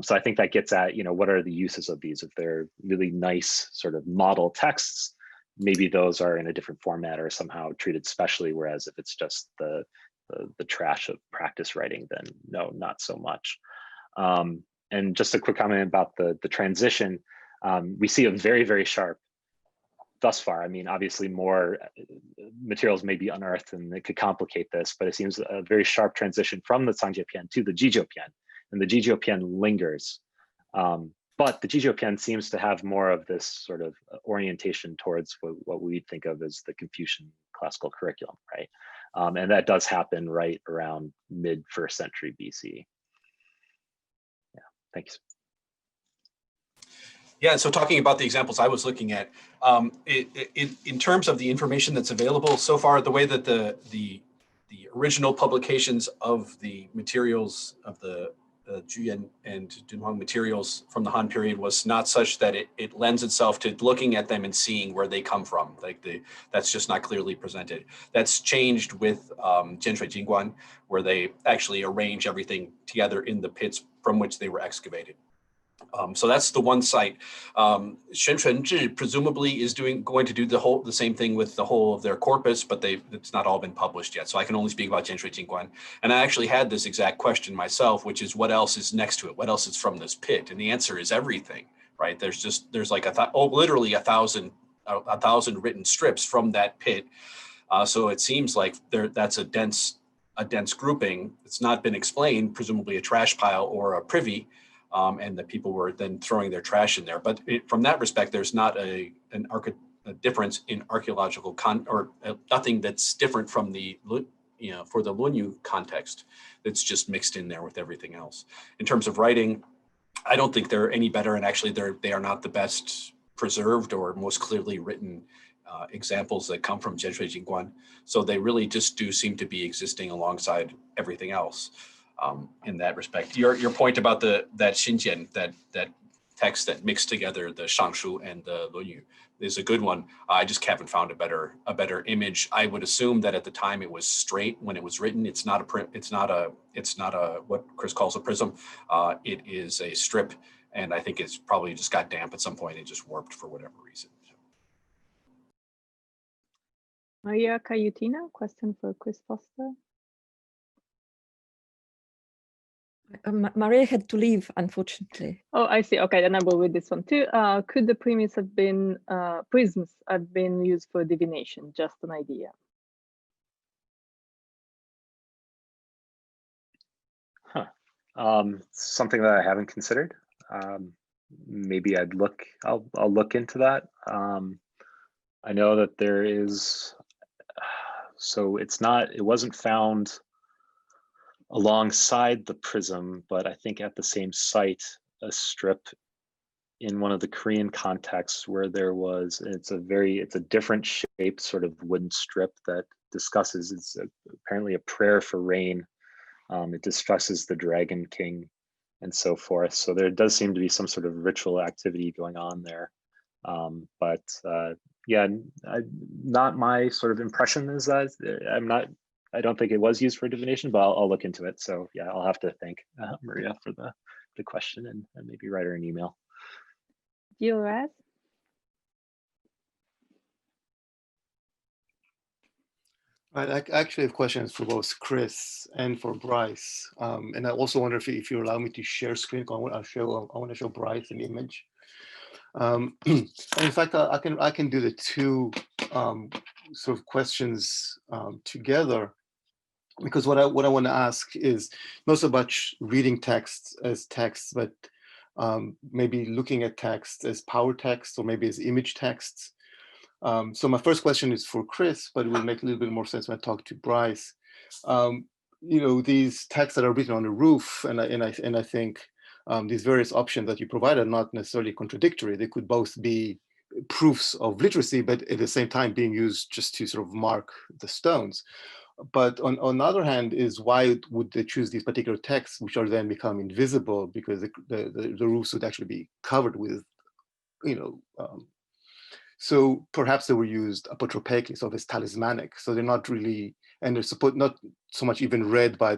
So I think that gets at, what are the uses of these? If they're really nice sort of model texts, maybe those are in a different format or somehow treated specially. Whereas if it's just the trash of practice writing, then no, not so much. And just a quick comment about the transition. We see a very, very sharp, thus far. I mean, obviously more materials may be unearthed and it could complicate this, but it seems a very sharp transition from the Zhangjiapian to the Jizhoupian, and the Jizhoupian lingers. But the Jizhoupian seems to have more of this sort of orientation towards what we think of as the Confucian classical curriculum, right? And that does happen right around mid 1st century BC. Yeah, thanks. Yeah, so talking about the examples I was looking at, in terms of the information that's available so far, the way that the original publications of the materials of the Juyan and Dunhuang materials from the Han period was not such that it lends itself to looking at them and seeing where they come from. That's just not clearly presented. That's changed with Jianshui Jingguan, where they actually arrange everything together in the pits from which they were excavated. So that's the one site. Shenquanzhi presumably is going to do the same thing with the whole of their corpus, but it's not all been published yet. So I can only speak about Jianshui Jingguan. And I actually had this exact question myself, which is what else is next to it? What else is from this pit? And the answer is everything, right? There's like literally a thousand written strips from that pit. So it seems like that's a dense grouping. It's not been explained, presumably a trash pile or a privy. And the people were then throwing their trash in there. But from that respect, there's not a difference in archaeological nothing that's different from for the Lunyu context. It's just mixed in there with everything else. In terms of writing, I don't think they're any better, and actually they are not the best preserved or most clearly written examples that come from Jianshui Jingguan. So they really just do seem to be existing alongside everything else. In that respect, your point about that Xinjian, that text that mixed together the Shangshu and the Lunyu is a good one. I just haven't found a better image. I would assume that at the time it was straight when it was written. It's not a what Chris calls a prism. It is a strip, and I think it's probably just got damp at some point. It just warped for whatever reason. Maria Cayutina, question for Chris Foster. Maria had to leave, unfortunately. Oh, I see. Okay, then I will read this one too. Could the prisms have been used for divination? Just an idea. Something that I haven't considered. Maybe I'll look into that. I know that there is, so it wasn't found alongside the prism, but I think at the same site, a strip in one of the Korean contexts where there was, it's a different shaped sort of wooden strip that discusses, it's apparently a prayer for rain. It discusses the Dragon King and so forth. So there does seem to be some sort of ritual activity going on there. Yeah, not my sort of impression is that I don't think it was used for divination, but I'll look into it. So yeah, I'll have to thank Maria for the question and maybe write her an email. Gilras? Right, I actually have questions for both Chris and for Bryce. And I also wonder if you allow me to share screen. I want to show Bryce an image. And in fact, I can do the two sort of questions together, because what I want to ask is not so much reading text as text, but maybe looking at text as power text or maybe as image texts. So my first question is for Chris, but it will make a little bit more sense when I talk to Bryce. These texts that are written on the roof, and I think these various options that you provide are not necessarily contradictory. They could both be proofs of literacy, but at the same time being used just to sort of mark the stones. But on the other hand, is why would they choose these particular texts, which are then become invisible because the roofs would actually be covered with, so perhaps they were used apotropaically, so it's talismanic. So they're not really, and they're not so much even read by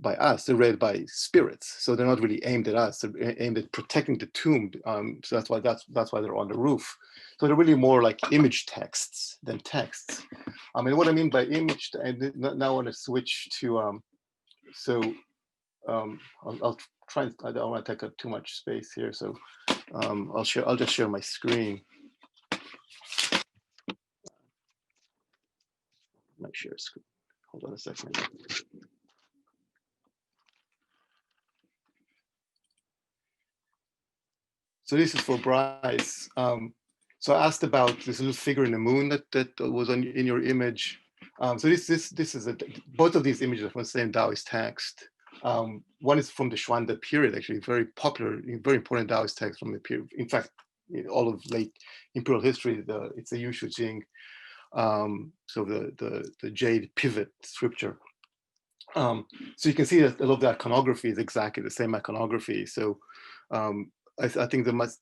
us. They're read by spirits. So they're not really aimed at us. They're aimed at protecting the tomb. So that's why they're on the roof. So they're really more like image texts than texts. I mean, what I mean by image, and now I want to switch to, I'll try. I don't want to take up too much space here. So I'll just share my screen. My share screen. Hold on a second. So this is for Bryce. So I asked about this little figure in the moon that was in your image. So this is both of these images are from the same Taoist text. One is from the Xuande period, actually very popular, very important Taoist text from the period. In fact, all of late imperial history, it's a Yushu Jing. So the jade pivot scripture. So you can see that a lot of the iconography is exactly the same iconography. So I think there must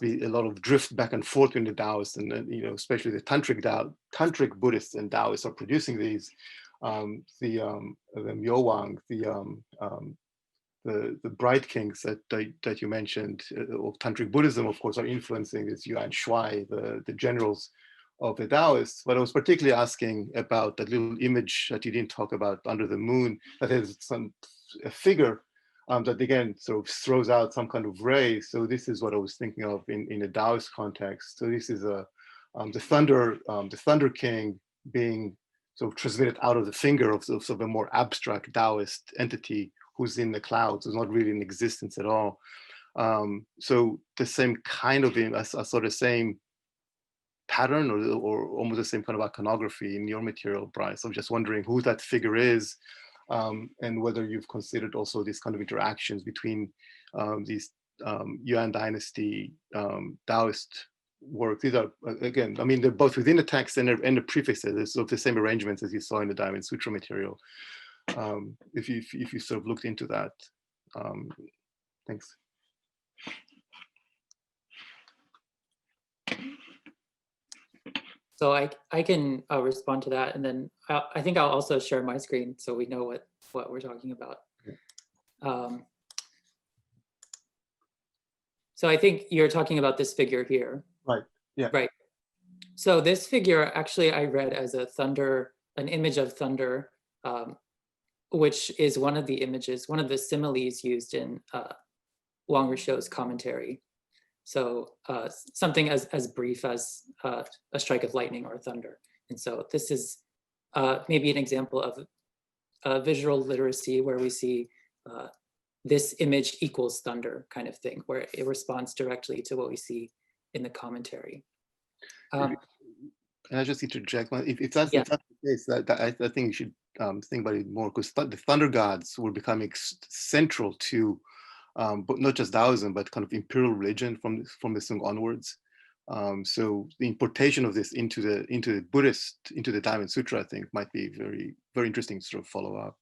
be a lot of drift back and forth in the Taoists, and especially the tantric Buddhists and Taoists are producing these. The Myowang, the Bright Kings that you mentioned of tantric Buddhism, of course, are influencing this Yuan Shuai, the generals of the Taoists. But I was particularly asking about that little image that you didn't talk about under the moon, that has a figure that again sort of throws out some kind of ray. So this is what I was thinking of in a Taoist context. So this is the Thunder King being sort of transmitted out of the finger of sort of a more abstract Taoist entity who's in the clouds, who's not really in existence at all. So the same kind of, I saw the same pattern or almost the same kind of iconography in your material, Bryce. I'm just wondering who that figure is, and whether you've considered also these kind of interactions between these Yuan Dynasty Taoist work. These are, again, I mean, they're both within the text and the prefixes. It's sort of the same arrangements as you saw in the Diamond Sutra material. If you sort of looked into that. Thanks. So I can respond to that, and then I think I'll also share my screen so we know what we're talking about. So I think you're talking about this figure here. Right. Yeah. Right. So this figure actually I read as an image of thunder, which is one of the images, one of the similes used in Wang Risho's commentary. So something as brief as a strike of lightning or thunder. And so this is maybe an example of visual literacy where we see this image equals thunder kind of thing, where it responds directly to what we see in the commentary. Can I just interject? If that's the case, I think you should think about it more, because the thunder gods were becoming central to but not just Taoism, but kind of imperial religion from the Sung onwards. So the importation of this into the Diamond Sutra, I think, might be very, very interesting to sort of follow up.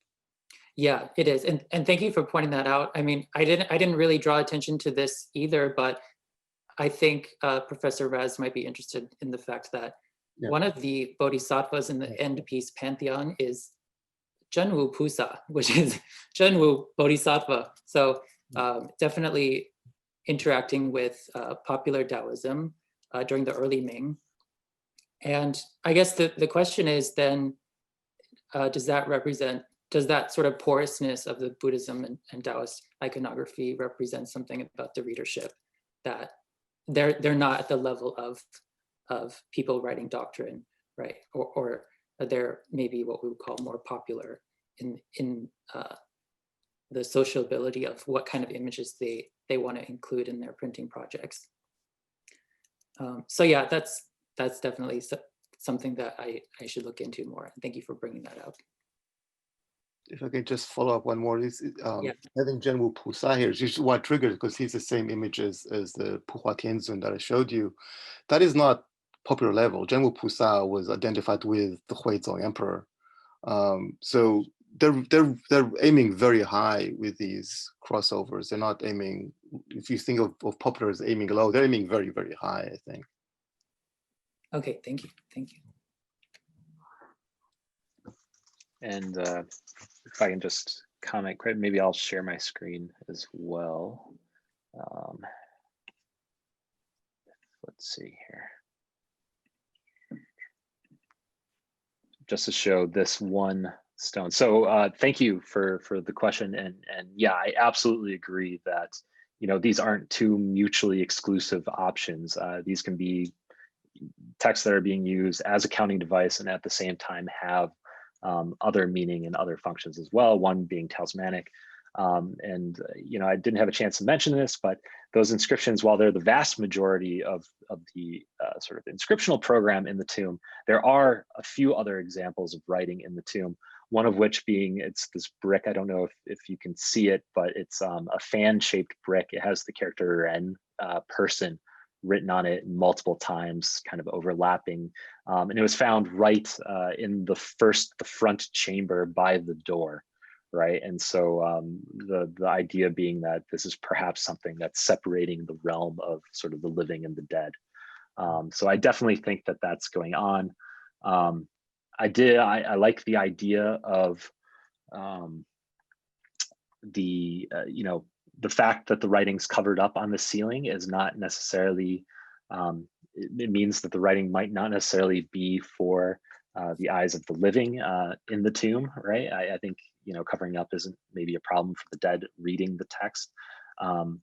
Yeah, it is, and thank you for pointing that out. I mean, I didn't really draw attention to this either, but I think Professor Raz might be interested in the fact that one of the bodhisattvas in the end piece pantheon is Zhenwu Pusa, which is Zhenwu Bodhisattva. So definitely interacting with popular Taoism during the early Ming. And I guess the question is then, does that sort of porousness of the Buddhism and Taoist iconography represent something about the readership, that they're not at the level of people writing doctrine, right? Or they're maybe what we would call more popular in the sociability of what kind of images they want to include in their printing projects. So yeah, that's definitely something that I should look into more. Thank you for bringing that up. If I can just follow up one more, having Zhenwu Pusa here is just what triggered, because he's the same image as the Puhua Tianzun that I showed you. That is not popular level. Zhenwu Pusa was identified with the Huizong emperor. So they're aiming very high with these crossovers. They're not aiming, if you think of popular as aiming low, they're aiming very, very high, I think. Okay, thank you. Thank you. And if I can just comment, maybe I'll share my screen as well. Let's see here. Just to show this one stone. So thank you for the question. And yeah, I absolutely agree that, you know, these aren't two mutually exclusive options. These can be texts that are being used as a counting device and at the same time have other meaning and other functions as well, one being talismanic. You know, I didn't have a chance to mention this, but those inscriptions, while they're the vast majority of the sort of inscriptional program in the tomb, there are a few other examples of writing in the tomb, one of which being, it's this brick. I don't know if you can see it, but it's a fan-shaped brick. It has the character N, person, written on it multiple times, kind of overlapping. And it was found right in the front chamber by the door, right? And so the idea being that this is perhaps something that's separating the realm of sort of the living and the dead. So I definitely think that that's going on. I like the idea of you know, the fact that the writing's covered up on the ceiling is not necessarily, it means that the writing might not necessarily be for the eyes of the living in the tomb, right? I think, you know, covering up isn't maybe a problem for the dead reading the text,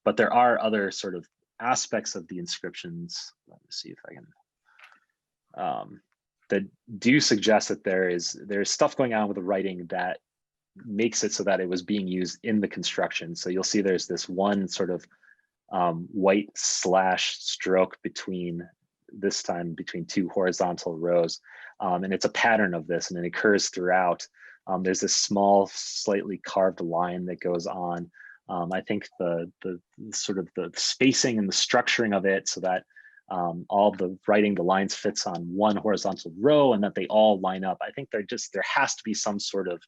but there are other sort of aspects of the inscriptions. Let me see if I can, that do suggest that there's stuff going on with the writing that makes it so that it was being used in the construction. So you'll see there's this one sort of white slash stroke between two horizontal rows. And it's a pattern of this, and it occurs throughout. There's this small, slightly carved line that goes on. I think the sort of the spacing and the structuring of it so that all the writing, the lines fits on one horizontal row and that they all line up. I think there has to be some sort of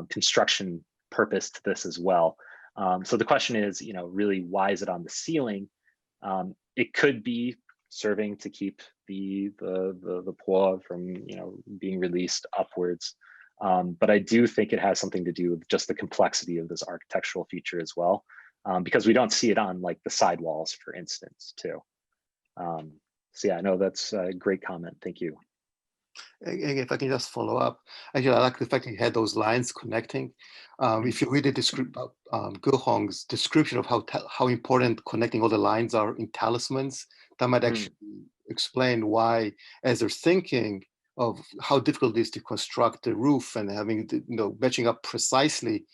construction purpose to this as well. So the question is, you know, really, why is it on the ceiling? It could be serving to keep the Puett from, you know, being released upwards. But I do think it has something to do with just the complexity of this architectural feature as well, because we don't see it on like the side walls, for instance, too. So yeah, no, that's a great comment. Thank you. If I can just follow up, actually, I like the fact that you had those lines connecting. If you read the Ge Hong's description of how important connecting all the lines are in talismans, that might actually explain why, as they're thinking of how difficult it is to construct the roof and having, you know, matching up precisely,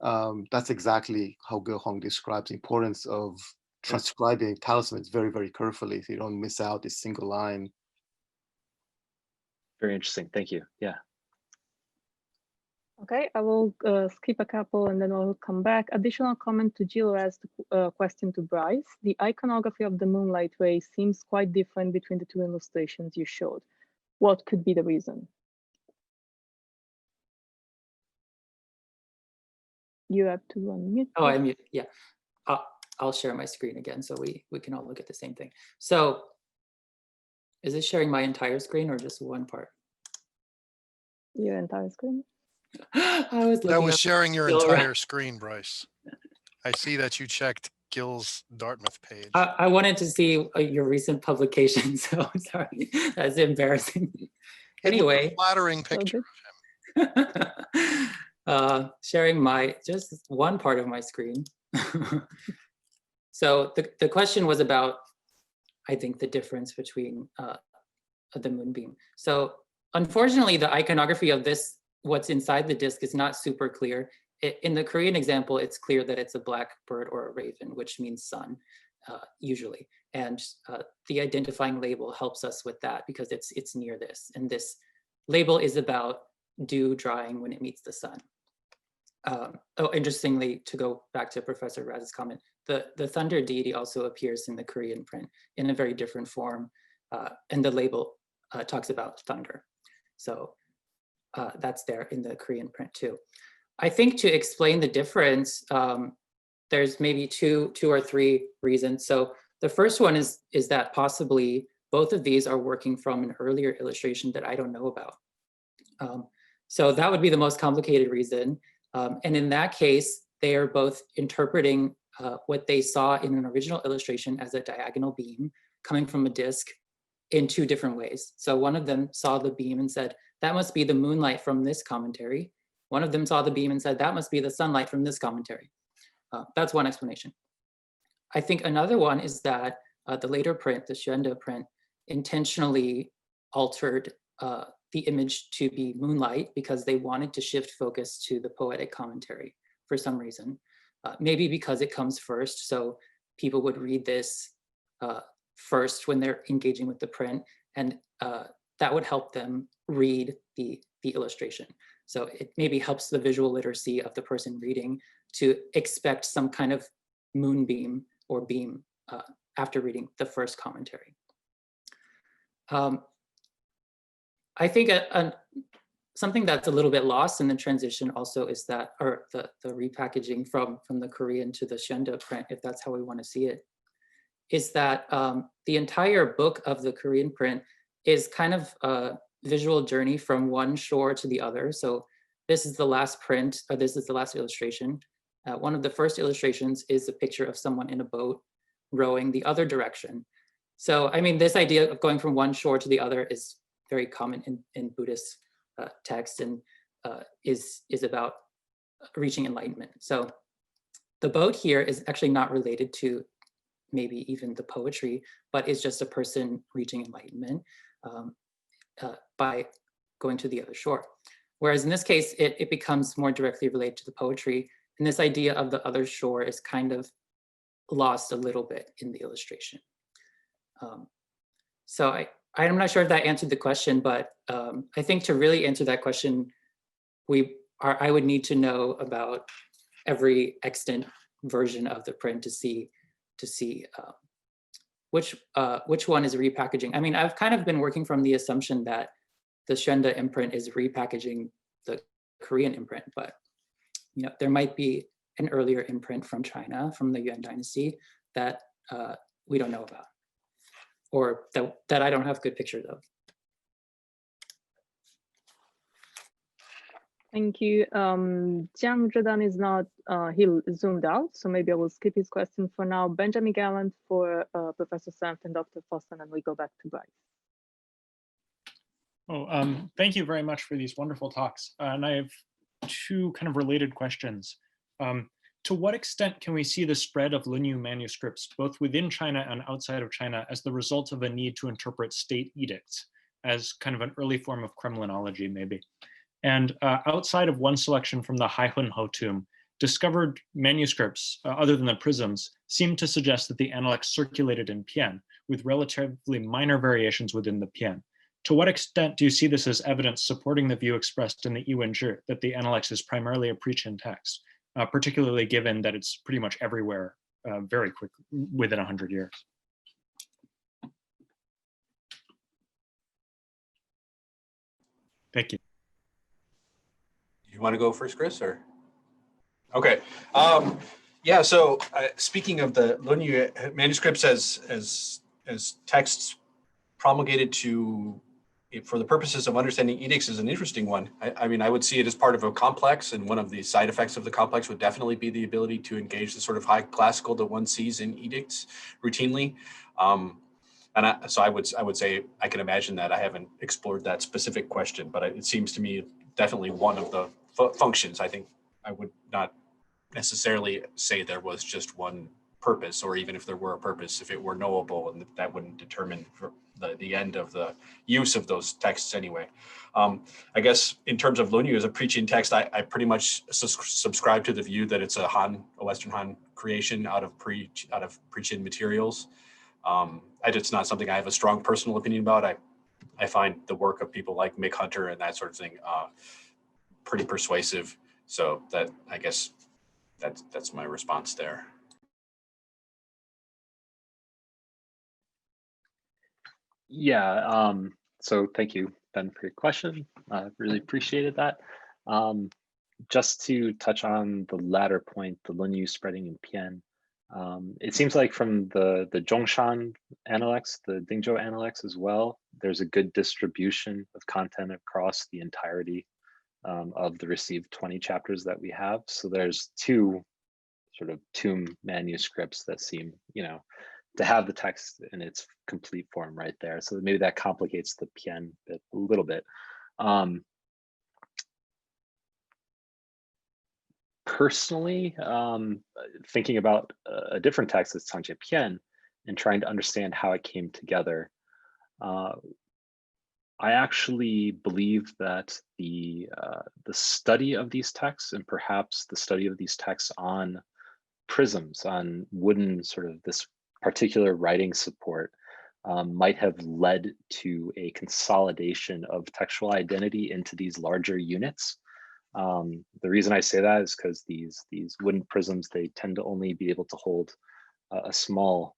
that's exactly how Ge Hong describes the importance of transcribing talismans very, very carefully so you don't miss out a single line. Very interesting. Thank you. Yeah. Okay, I will skip a couple and then I'll come back. Additional comment to Jill asked a question to Bryce. The iconography of the moonlight ray seems quite different between the two illustrations you showed. What could be the reason? You have to unmute. Oh, I'm mute. Yeah. I'll share my screen again so we can all look at the same thing. So is it sharing my entire screen or just one part? Your entire screen? That was sharing your entire screen, Bryce. I see that you checked Gil's Dartmouth page. I wanted to see your recent publications, so I'm sorry. That's embarrassing. Anyway. Flattering picture of him. Sharing just one part of my screen. So the question was about, I think, the difference between the moonbeam. So unfortunately, the iconography of this, what's inside the disc, is not super clear. In the Korean example, it's clear that it's a black bird or a raven, which means sun, usually. And the identifying label helps us with that because it's near this. And this label is about dew drying when it meets the sun. Oh, interestingly, to go back to Professor Raz's comment, the thunder deity also appears in the Korean print in a very different form. And the label talks about thunder. So that's there in the Korean print too. I think to explain the difference, there's maybe two or three reasons. So the first one is that possibly both of these are working from an earlier illustration that I don't know about. So that would be the most complicated reason. And in that case, they are both interpreting what they saw in an original illustration as a diagonal beam coming from a disk in two different ways. So one of them saw the beam and said, that must be the moonlight from this commentary. One of them saw the beam and said, that must be the sunlight from this commentary. That's one explanation. I think another one is that the later print, the Xuande print, intentionally altered the image to be moonlight because they wanted to shift focus to the poetic commentary for some reason. Maybe because it comes first, so people would read this first when they're engaging with the print, and that would help them read the illustration. So it maybe helps the visual literacy of the person reading to expect some kind of moonbeam or beam after reading the first commentary. I think something that's a little bit lost in the transition also is that, or the repackaging from the Korean to the Xuande print, if that's how we want to see it, is that the entire book of the Korean print is kind of a visual journey from one shore to the other. So this is the last print, or this is the last illustration. One of the first illustrations is a picture of someone in a boat rowing the other direction. So, I mean, this idea of going from one shore to the other is very common in Buddhist texts and is about reaching enlightenment. So the boat here is actually not related to maybe even the poetry, but is just a person reaching enlightenment by going to the other shore. Whereas in this case, it becomes more directly related to the poetry. And this idea of the other shore is kind of lost a little bit in the illustration. So I'm not sure if that answered the question, but I think to really answer that question, I would need to know about every extant version of the print to see which one is repackaging. I mean, I've kind of been working from the assumption that the Xuande imprint is repackaging the Korean imprint, but you know, there might be an earlier imprint from China, from the Yuan dynasty, that we don't know about, or that I don't have good pictures of. Thank you. Jiang Zhedan is not, he zoomed out, so maybe I will skip his question for now. Benjamin Gallant for Professor Sant and Dr. Foster, and we go back to Bryce. Oh, thank you very much for these wonderful talks. And I have two kind of related questions. To what extent can we see the spread of Lunyu manuscripts, both within China and outside of China, as the result of a need to interpret state edicts as kind of an early form of Kremlinology, maybe? And outside of one selection from the Haihunho tomb, discovered manuscripts, other than the prisms, seem to suggest that the Analects circulated in Pian, with relatively minor variations within the Pian. To what extent do you see this as evidence supporting the view expressed in the Yuanzhi that the Analects is primarily a pre-Qin text, particularly given that it's pretty much everywhere very quick, within 100 years? Thank you. You want to go first, Chris, or? Okay. Yeah. So speaking of the Lunyu manuscripts as texts promulgated for the purposes of understanding edicts is an interesting one. I mean, I would see it as part of a complex, and one of the side effects of the complex would definitely be the ability to engage the sort of high classical that one sees in edicts routinely. So I would say I can imagine that. I haven't explored that specific question, but it seems to me definitely one of the functions. I think I would not necessarily say there was just one purpose, or even if there were a purpose, if it were knowable, and that wouldn't determine the end of the use of those texts anyway. I guess in terms of Lunyu as a preaching text, I pretty much subscribe to the view that it's a Western Han creation out of pre-Qin materials. It's not something I have a strong personal opinion about. I find the work of people like Mick Hunter and that sort of thing pretty persuasive. So that, I guess, that's my response there. Yeah, so thank you Ben, for your question. I really appreciated that. Just to touch on the latter point, the Lunyu spreading in Pian, it seems like from the Zhongshan analects, the Dingzhou analects as well, there's a good distribution of content across the entirety of the received 20 chapters that we have. So there's two sort of tomb manuscripts that seem, to have the text in its complete form right there. So maybe that complicates the Pian bit a little bit. Personally, thinking about a different text that's Sanjie Pian and trying to understand how it came together, I actually believe that the study of these texts, and perhaps the study of these texts on prisms, on wooden sort of this particular writing support, might have led to a consolidation of textual identity into these larger units. The reason I say that is because these wooden prisms, they tend to only be able to hold a small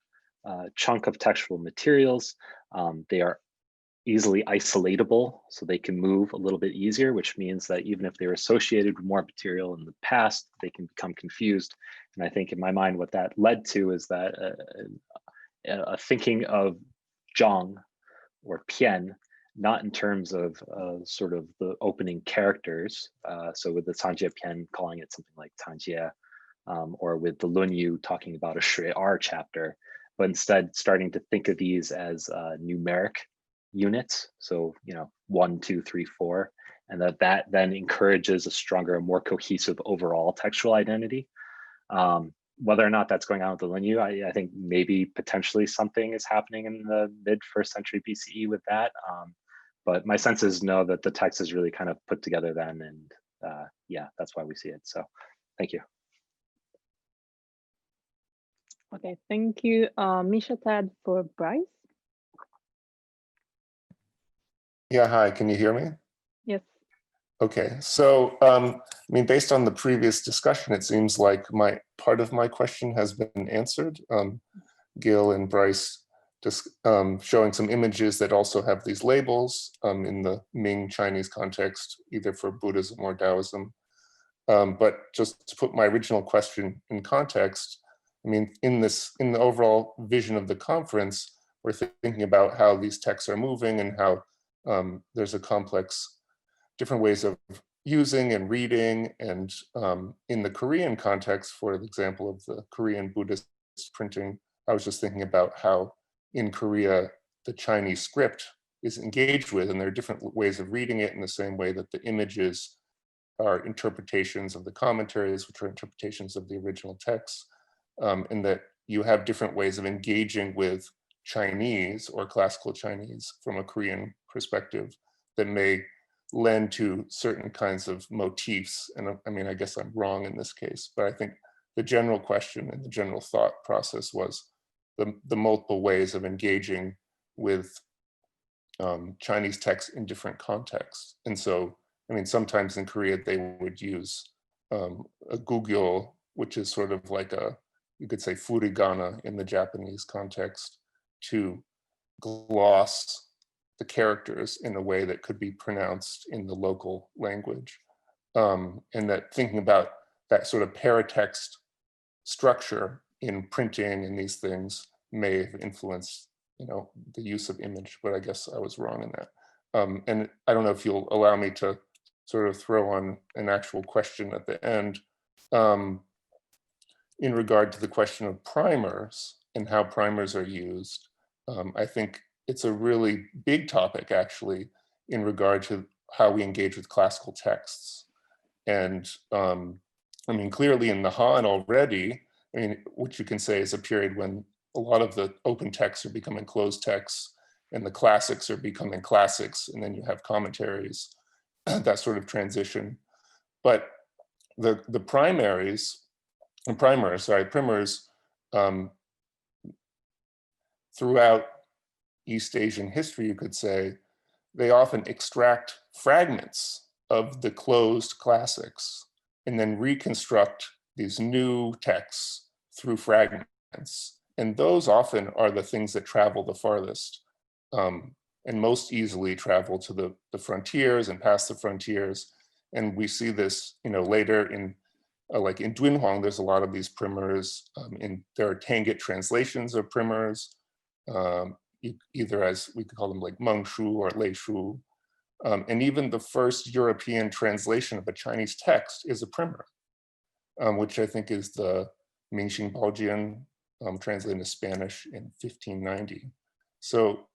chunk of textual materials. They are easily isolatable, so they can move a little bit easier, which means that even if they're associated with more material in the past, they can become confused. And I think in my mind, what that led to is that a thinking of zhang or pian, not in terms of sort of the opening characters. So with the Sanjie Pian calling it something like Tanjie, or with the Lunyu talking about a Shui R chapter, but instead starting to think of these as numeric units. So, 1, 2, 3, 4, and that then encourages a stronger, more cohesive overall textual identity. Whether or not that's going on with the Lunyu, I think maybe potentially something is happening in the mid 1st century BCE with that. But my sense is no, that the text is really kind of put together then, and yeah, that's why we see it. So thank you. Okay, thank you. Misha Tad for Bryce. Yeah, hi, can you hear me? Yes. Okay, so based on the previous discussion, it seems like part of my question has been answered. Gil and Bryce just showing some images that also have these labels in the Ming Chinese context, either for Buddhism or Taoism. But just to put my original question in context, in the overall vision of the conference, we're thinking about how these texts are moving and how there's a complex different ways of using and reading. And in the Korean context, for the example of the Korean Buddhist printing, I was just thinking about how in Korea, the Chinese script is engaged with, and there are different ways of reading it in the same way that the images are interpretations of the commentaries, which are interpretations of the original text, and that you have different ways of engaging with Chinese or classical Chinese from a Korean perspective that may lend to certain kinds of motifs. And I guess I'm wrong in this case, but I think the general question and the general thought process was the multiple ways of engaging with Chinese texts in different contexts. And so, sometimes in Korea, they would use a gugyo, which is sort of like you could say furigana in the Japanese context, to gloss the characters in a way that could be pronounced in the local language. And that thinking about that sort of paratext structure in printing and these things may have influenced, the use of image, but I guess I was wrong in that. And I don't know if you'll allow me to sort of throw on an actual question at the end in regard to the question of primers and how primers are used. I think it's a really big topic, actually, in regard to how we engage with classical texts. And clearly in the Han already, which you can say is a period when a lot of the open texts are becoming closed texts and the classics are becoming classics, and then you have commentaries, that sort of transition. But the primers, throughout East Asian history, you could say, they often extract fragments of the closed classics and then reconstruct these new texts through fragments. And those often are the things that travel the farthest. and most easily travel to the frontiers and past the frontiers. And we see this, later in, like in Dunhuang, there's a lot of these primers. There are Tangut translations of primers, either as we could call them like Mengshu or Leishu. And even the first European translation of a Chinese text is a primer, which I think is the Mingxing Baojian, translated into Spanish in 1590. So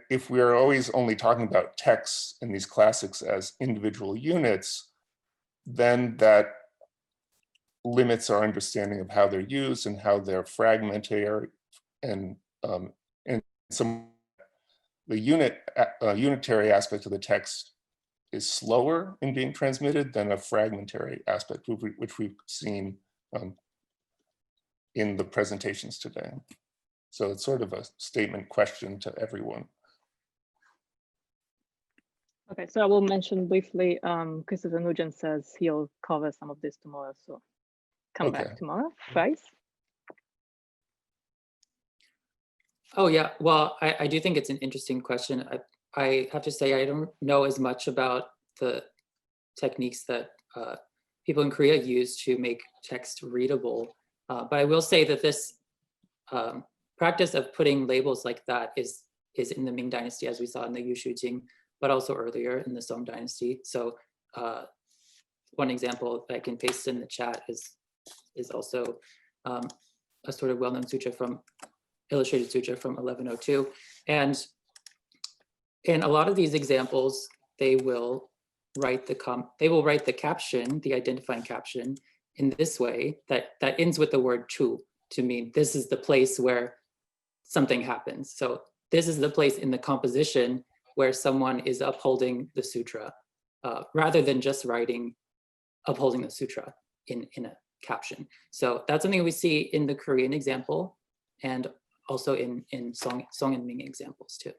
if we are always only talking about texts in these classics as individual units, then that limits our understanding of how they're used and how they're fragmentary, and some the unitary aspect of the text is slower in being transmitted than a fragmentary aspect, which we've seen in the presentations today. So it's sort of a statement question to everyone. Okay, so I will mention briefly, Christopher Nugent says he'll cover some of this tomorrow, so come back tomorrow. Bryce? Oh yeah, well, I do think it's an interesting question. I have to say I don't know as much about the techniques that people in Korea use to make text readable, but I will say that this practice of putting labels like that is in the Ming Dynasty, as we saw in the Yushu Jing, but also earlier in the Song Dynasty. So one example that I can paste in the chat is also a sort of well-known sutra from illustrated sutra from 1102. And in a lot of these examples, they will write the caption, the identifying caption, in this way that ends with the word chu, to mean this is the place where something happens. So this is the place in the composition where someone is upholding the sutra, rather than just writing upholding the sutra in a caption. So that's something we see in the Korean example, and also in Song and Ming examples too.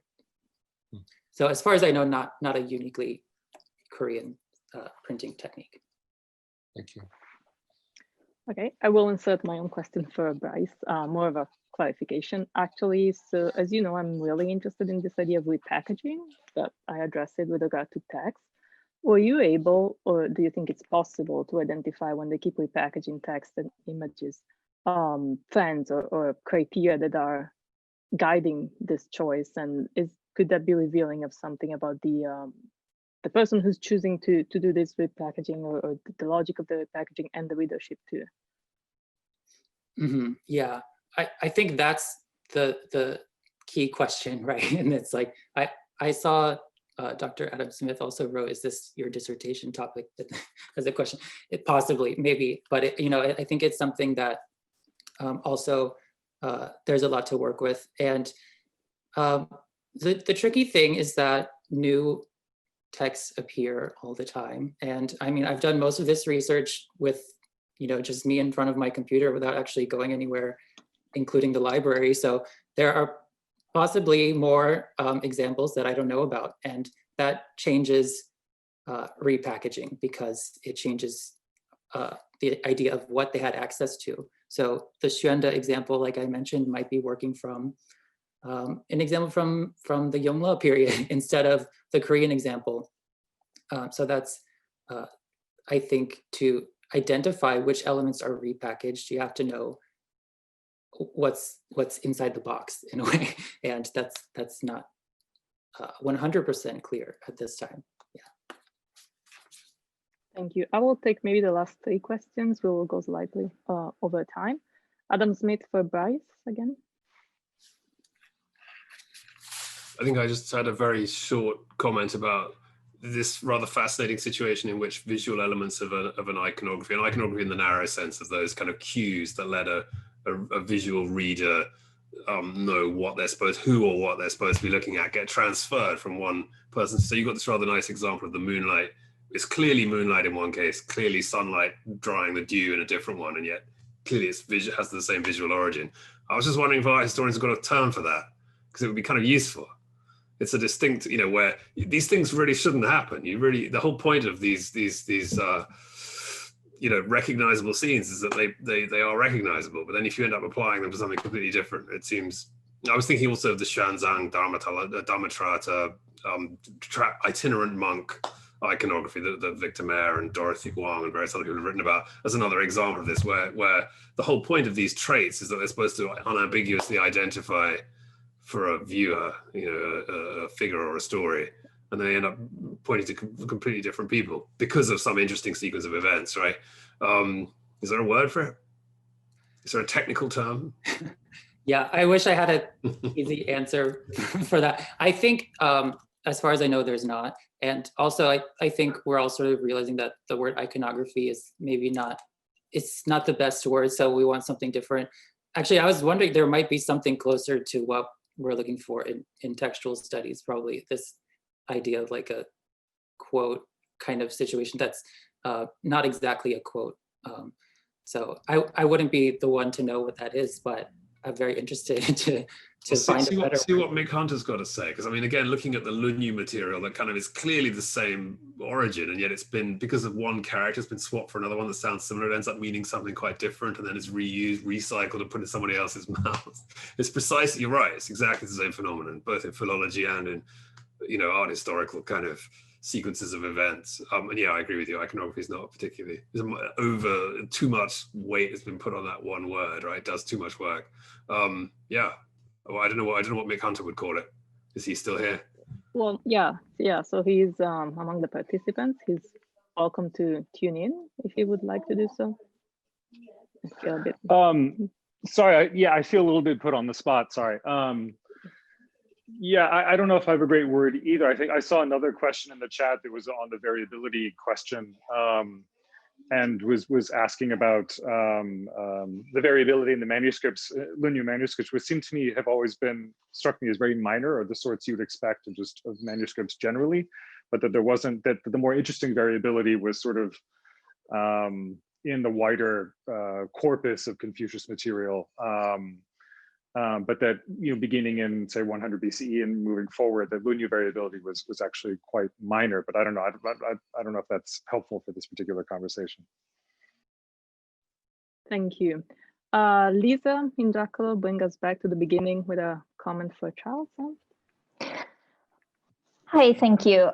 So as far as I know, not a uniquely Korean printing technique. Thank you. Okay, I will insert my own question for Bryce, more of a clarification actually. So as you know, I'm really interested in this idea of repackaging, but I address it with regard to text. Were you able, or do you think it's possible to identify when they keep repackaging text and images, trends or criteria that are guiding this choice? And could that be revealing of something about the person who's choosing to do this repackaging, or the logic of the repackaging and the readership too? Mm-hmm. Yeah, I think that's the key question, right? And it's like, I saw Dr. Adam Smith also wrote, is this your dissertation topic? As a question, it possibly, maybe, but I think it's something that also there's a lot to work with. And the tricky thing is that new texts appear all the time. And I mean, I've done most of this research with, just me in front of my computer without actually going anywhere, including the library. So there are possibly more examples that I don't know about. And that changes repackaging, because it changes the idea of what they had access to. So the Xuanda example, like I mentioned, might be working from an example from the Yongle period instead of the Korean example. So that's, I think, to identify which elements are repackaged, you have to know what's inside the box in a way, and that's not 100% clear at this time. Yeah. Thank you. I will take maybe the last 3 questions. We will go slightly over time. Adam Smith for Bryce again. I think I just had a very short comment about this rather fascinating situation in which visual elements of an iconography in the narrow sense of those kind of cues that let a visual reader know what they're supposed to be looking at, get transferred from one person. So you've got this rather nice example of the moonlight. It's clearly moonlight in one case, clearly sunlight drying the dew in a different one, and yet clearly it has the same visual origin. I was just wondering if art historians have got a term for that, because it would be kind of useful. It's a distinct, where these things really shouldn't happen. The whole point of these recognizable scenes is that they are recognizable. But then if you end up applying them to something completely different, it seems I was thinking also of the Xuanzang Dharmatrata itinerant monk iconography that Victor Mayer and Dorothy Guang and various other people have written about as another example of this, where the whole point of these traits is that they're supposed to unambiguously identify for a viewer, a figure or a story, and they end up pointing to completely different people because of some interesting sequence of events, right? Is there a word for it? Is there a technical term? Yeah, I wish I had an easy answer for that. I think, as far as I know, there's not. And also, I think we're all sort of realizing that the word iconography is maybe it's not the best word, so we want something different. Actually, I was wondering there might be something closer to what we're looking for in textual studies, probably this idea of like a quote kind of situation that's not exactly a quote. So I wouldn't be the one to know what that is, but I'm very interested to find a better see what Mick Hunter's got to say, because I mean, again, looking at the Lunyu material, that kind of is clearly the same origin, and yet it's been, because of one character, it's been swapped for another one that sounds similar. It ends up meaning something quite different, and then it's reused, recycled, and put in somebody else's mouth. It's precisely, you're right, it's exactly the same phenomenon, both in philology and in art historical kind of sequences of events. And yeah, I agree with you. Iconography is not particularly, over too much weight has been put on that one word, right? It does too much work. Yeah. Well, I don't know what Mick Hunter would call it. Is he still here? Well, yeah. So he's among the participants. He's welcome to tune in if he would like to do so. I feel a bit. Sorry. I feel a little bit put on the spot. Sorry. Yeah, I don't know if I have a great word either. I think I saw another question in the chat that was on the variability question, and was asking about the variability in the manuscripts, Lunyu manuscripts, which seem to me have always struck me as very minor, or the sorts you'd expect of manuscripts generally, but that there wasn't, that the more interesting variability was sort of in the wider corpus of Confucius material. But that, beginning in say 100 BCE and moving forward, the Lunyu variability was actually quite minor. But I don't know. I don't know if that's helpful for this particular conversation. Thank you. Lisa Indrakalo, bring us back to the beginning with a comment for Charles. Hi, thank you.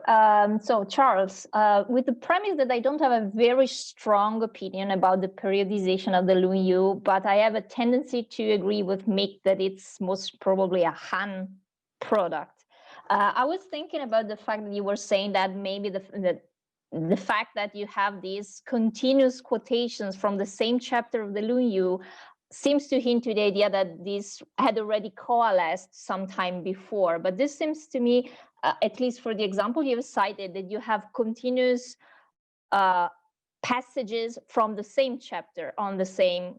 So Charles, with the premise that I don't have a very strong opinion about the periodization of the Lunyu, but I have a tendency to agree with Mick that it's most probably a Han product. I was thinking about the fact that you were saying that maybe the fact that you have these continuous quotations from the same chapter of the Lunyu seems to hint to the idea that this had already coalesced sometime before. But this seems to me, at least for the example you've cited, that you have continuous passages from the same chapter on the same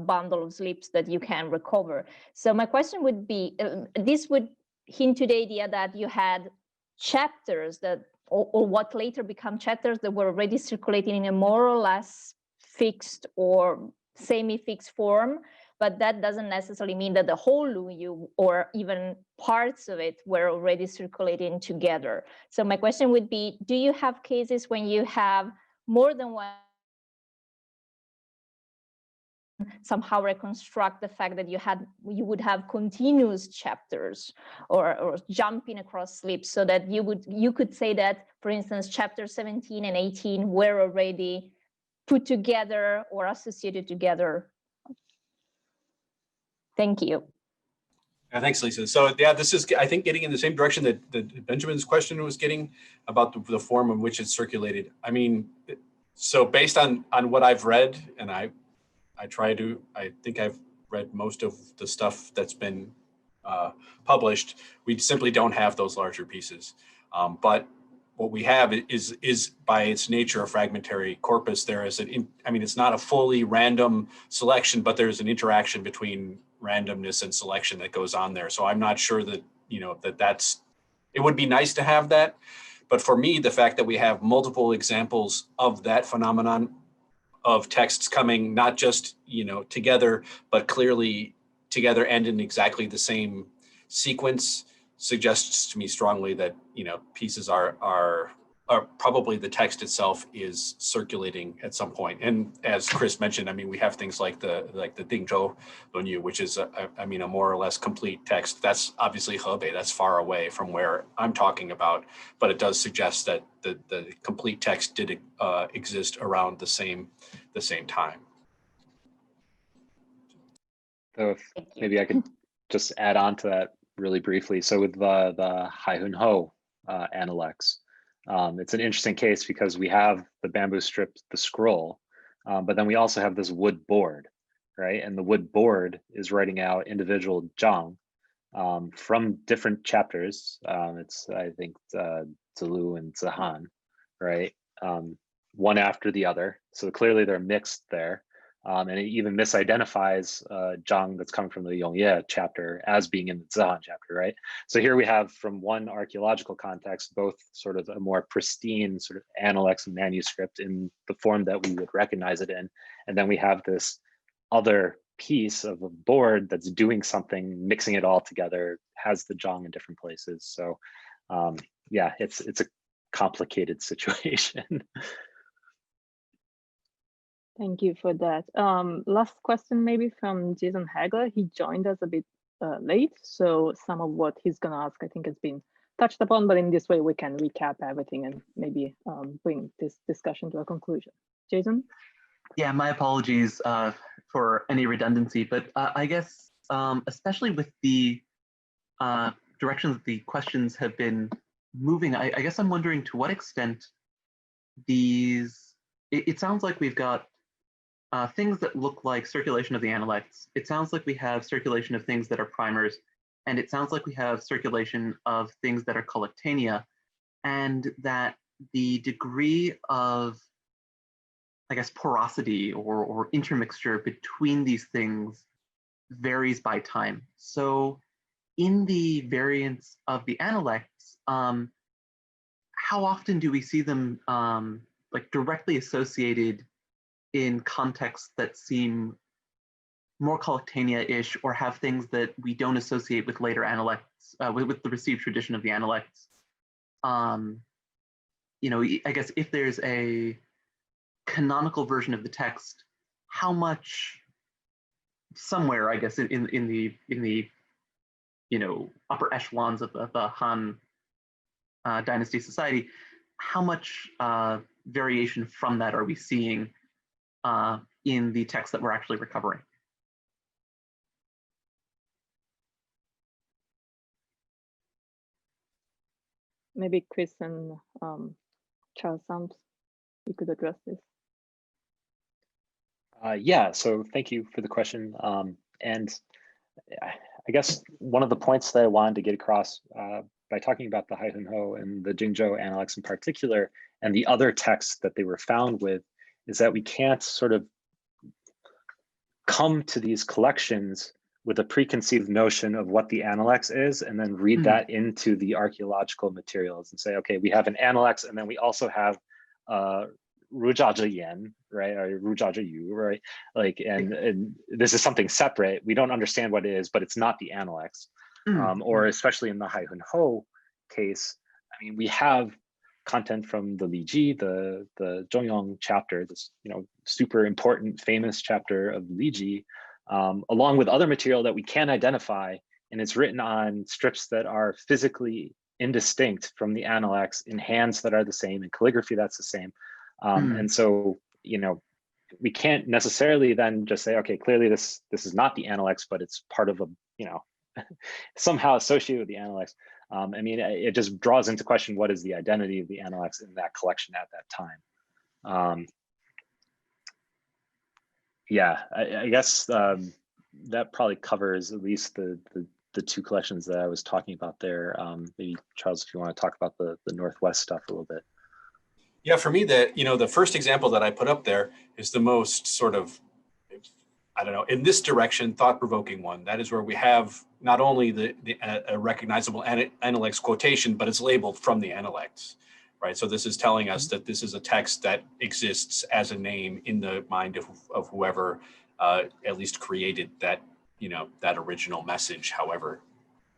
bundle of slips that you can recover. So my question would be, this would hint to the idea that you had chapters that, or what later become chapters that were already circulating in a more or less fixed or semi-fixed form, but that doesn't necessarily mean that the whole Lunyu or even parts of it were already circulating together. So my question would be, do you have cases when you have more than one somehow reconstruct the fact that you would have continuous chapters or jumping across slips, so that you could say that, for instance, chapter 17 and 18 were already put together or associated together? Thank you. Yeah, thanks, Lisa. So yeah, this is, I think, getting in the same direction that Benjamin's question was getting about the form in which it's circulated. I mean, so based on what I've read, and I think I've read most of the stuff that's been published, we simply don't have those larger pieces. But what we have is by its nature a fragmentary corpus. There is it's not a fully random selection, but there's an interaction between randomness and selection that goes on there. So I'm not sure that, it would be nice to have that. But for me, the fact that we have multiple examples of that phenomenon of texts coming not just, together, but clearly together and in exactly the same sequence suggests to me strongly that, pieces are probably the text itself is circulating at some point. And as Chris mentioned, I mean, we have things like the Dingzhou Lunyu, which is a more or less complete text. That's obviously Hebei, that's far away from where I'm talking about, but it does suggest that the complete text did exist around the same time. So if maybe I could just add on to that really briefly. So with the Haihun Ho Analects, it's an interesting case because we have the bamboo strip, the scroll, but then we also have this wood board, right? And the wood board is writing out individual zhang from different chapters. It's, I think, Zilu and Zihan, right? One after the other. So clearly they're mixed there. And it even misidentifies zhang that's coming from the Yongye chapter as being in the Zihan chapter, right? So here we have, from one archaeological context, both sort of a more pristine sort of Analects manuscript in the form that we would recognize it in. And then we have this other piece of a board that's doing something, mixing it all together, has the zhang in different places. So yeah, it's a complicated situation. Thank you for that. Last question maybe from Jason Hagler. He joined us a bit late, so some of what he's going to ask I think has been touched upon, but in this way we can recap everything and maybe bring this discussion to a conclusion. Jason? Yeah, my apologies for any redundancy, but I guess especially with the direction that the questions have been moving, I guess I'm wondering to what extent these, it sounds like we've got things that look like circulation of the Analects. It sounds like we have circulation of things that are primers, and it sounds like we have circulation of things that are collectanea, and that the degree of, I guess, porosity or intermixture between these things varies by time. So in the variants of the Analects, how often do we see them like directly associated in contexts that seem more collectanea-ish, or have things that we don't associate with later Analects, with the received tradition of the Analects? You know, I guess if there's a canonical version of the text, how much somewhere, I guess, in the you know, upper echelons of the Han Dynasty society, how much variation from that are we seeing in the text that we're actually recovering? Maybe Chris and Charles Sams, you could address this. Yeah, so thank you for the question. And I guess one of the points that I wanted to get across by talking about the Haihun Ho and the Jingzhou Analects in particular, and the other texts that they were found with, is that we can't sort of come to these collections with a preconceived notion of what the Analects is, and then read that into the archaeological materials and say, okay, we have an Analects, and then we also have Ruzha Yan, right, or Ruzha Yu, right? Like, and this is something separate. We don't understand what it is, but it's not the Analects. Or especially in the Haihun Ho case, I mean, we have content from the Li Ji, the Zhongyong chapter, this, you know, super important, famous chapter of Li Ji, along with other material that we can identify, and it's written on strips that are physically indistinct from the Analects, in hands that are the same, in calligraphy that's the same. And so, you know, we can't necessarily then just say, okay, clearly this is not the Analects, but it's part of a, you know, somehow associated with the Analects. I mean, it just draws into question what is the identity of the Analects in that collection at that time. Yeah, I guess that probably covers at least the two collections that I was talking about there. Maybe Charles, if you want to talk about the Northwest stuff a little bit. Yeah, for me, the first example that I put up there is the most sort of, I don't know, in this direction, thought-provoking one. That is where we have not only a recognizable Analects quotation, but it's labeled from the Analects, right? So this is telling us that this is a text that exists as a name in the mind of whoever at least created that, you know, that original message, however,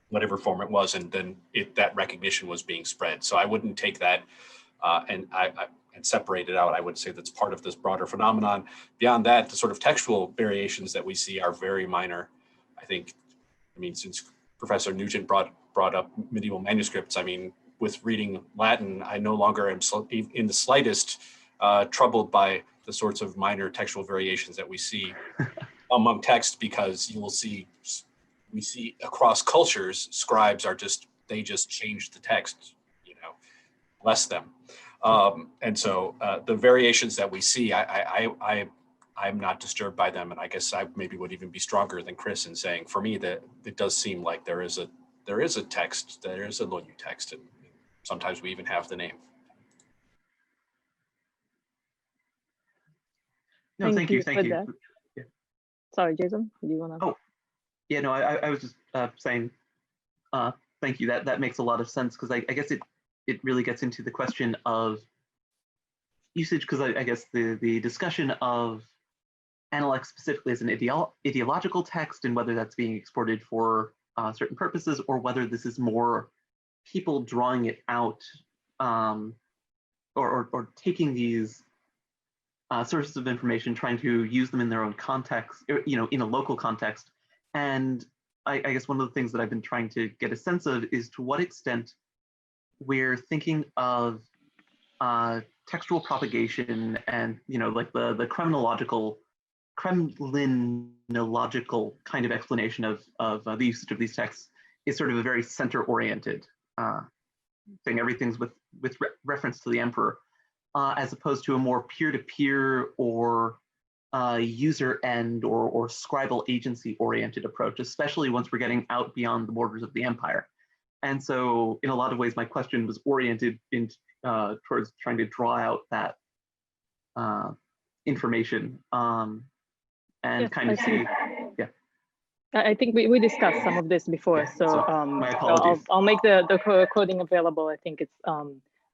whatever form it was, and then that recognition was being spread. So I wouldn't take that and separate it out. I would say that's part of this broader phenomenon. Beyond that, the sort of textual variations that we see are very minor. I mean, since Professor Nugent brought up medieval manuscripts, I mean, with reading Latin, I no longer am in the slightest troubled by the sorts of minor textual variations that we see among text, because we see across cultures, scribes they just change the text, bless them. And so the variations that we see, I'm not disturbed by them, and I guess I maybe would even be stronger than Chris in saying, for me, that it does seem like there is a text, there is a Lunyu text, and sometimes we even have the name. No, thank you. Yeah. Sorry, Jason, do you want to? Oh, yeah, no, I was just saying thank you. That makes a lot of sense, because I guess it really gets into the question of usage, because I guess the discussion of Analect specifically as an ideological text, and whether that's being exported for certain purposes, or whether this is more people drawing it out, or taking these sources of information, trying to use them in their own context, in a local context. And I guess one of the things that I've been trying to get a sense of is to what extent we're thinking of textual propagation and, like the criminological kind of explanation of the usage of these texts is sort of a very center-oriented thing. Everything's with reference to the emperor, as opposed to a more peer-to-peer or user end or scribal agency oriented approach, especially once we're getting out beyond the borders of the empire. And so in a lot of ways, my question was oriented towards trying to draw out that information and Yes, kind of see, yeah. I think we discussed some of this before, Yeah, so my apologies. I'll make the recording available. I think it's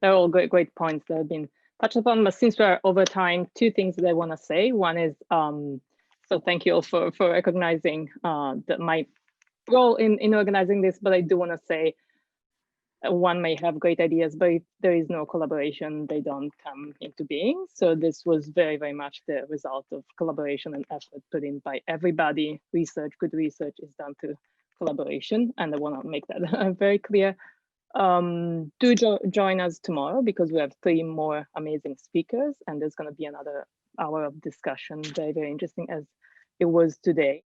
they're all great points that have been touched upon. But since we're over time, two things that I want to say. One is so thank you all for recognizing that my role in organizing this. But I do want to say one may have great ideas, but if there is no collaboration, they don't come into being. So this was very much the result of collaboration and effort put in by everybody. Good research is done through collaboration, and I want to make that very clear. Do join us tomorrow, because we have 3 more amazing speakers, and there's going to be another hour of discussion, very interesting as it was today.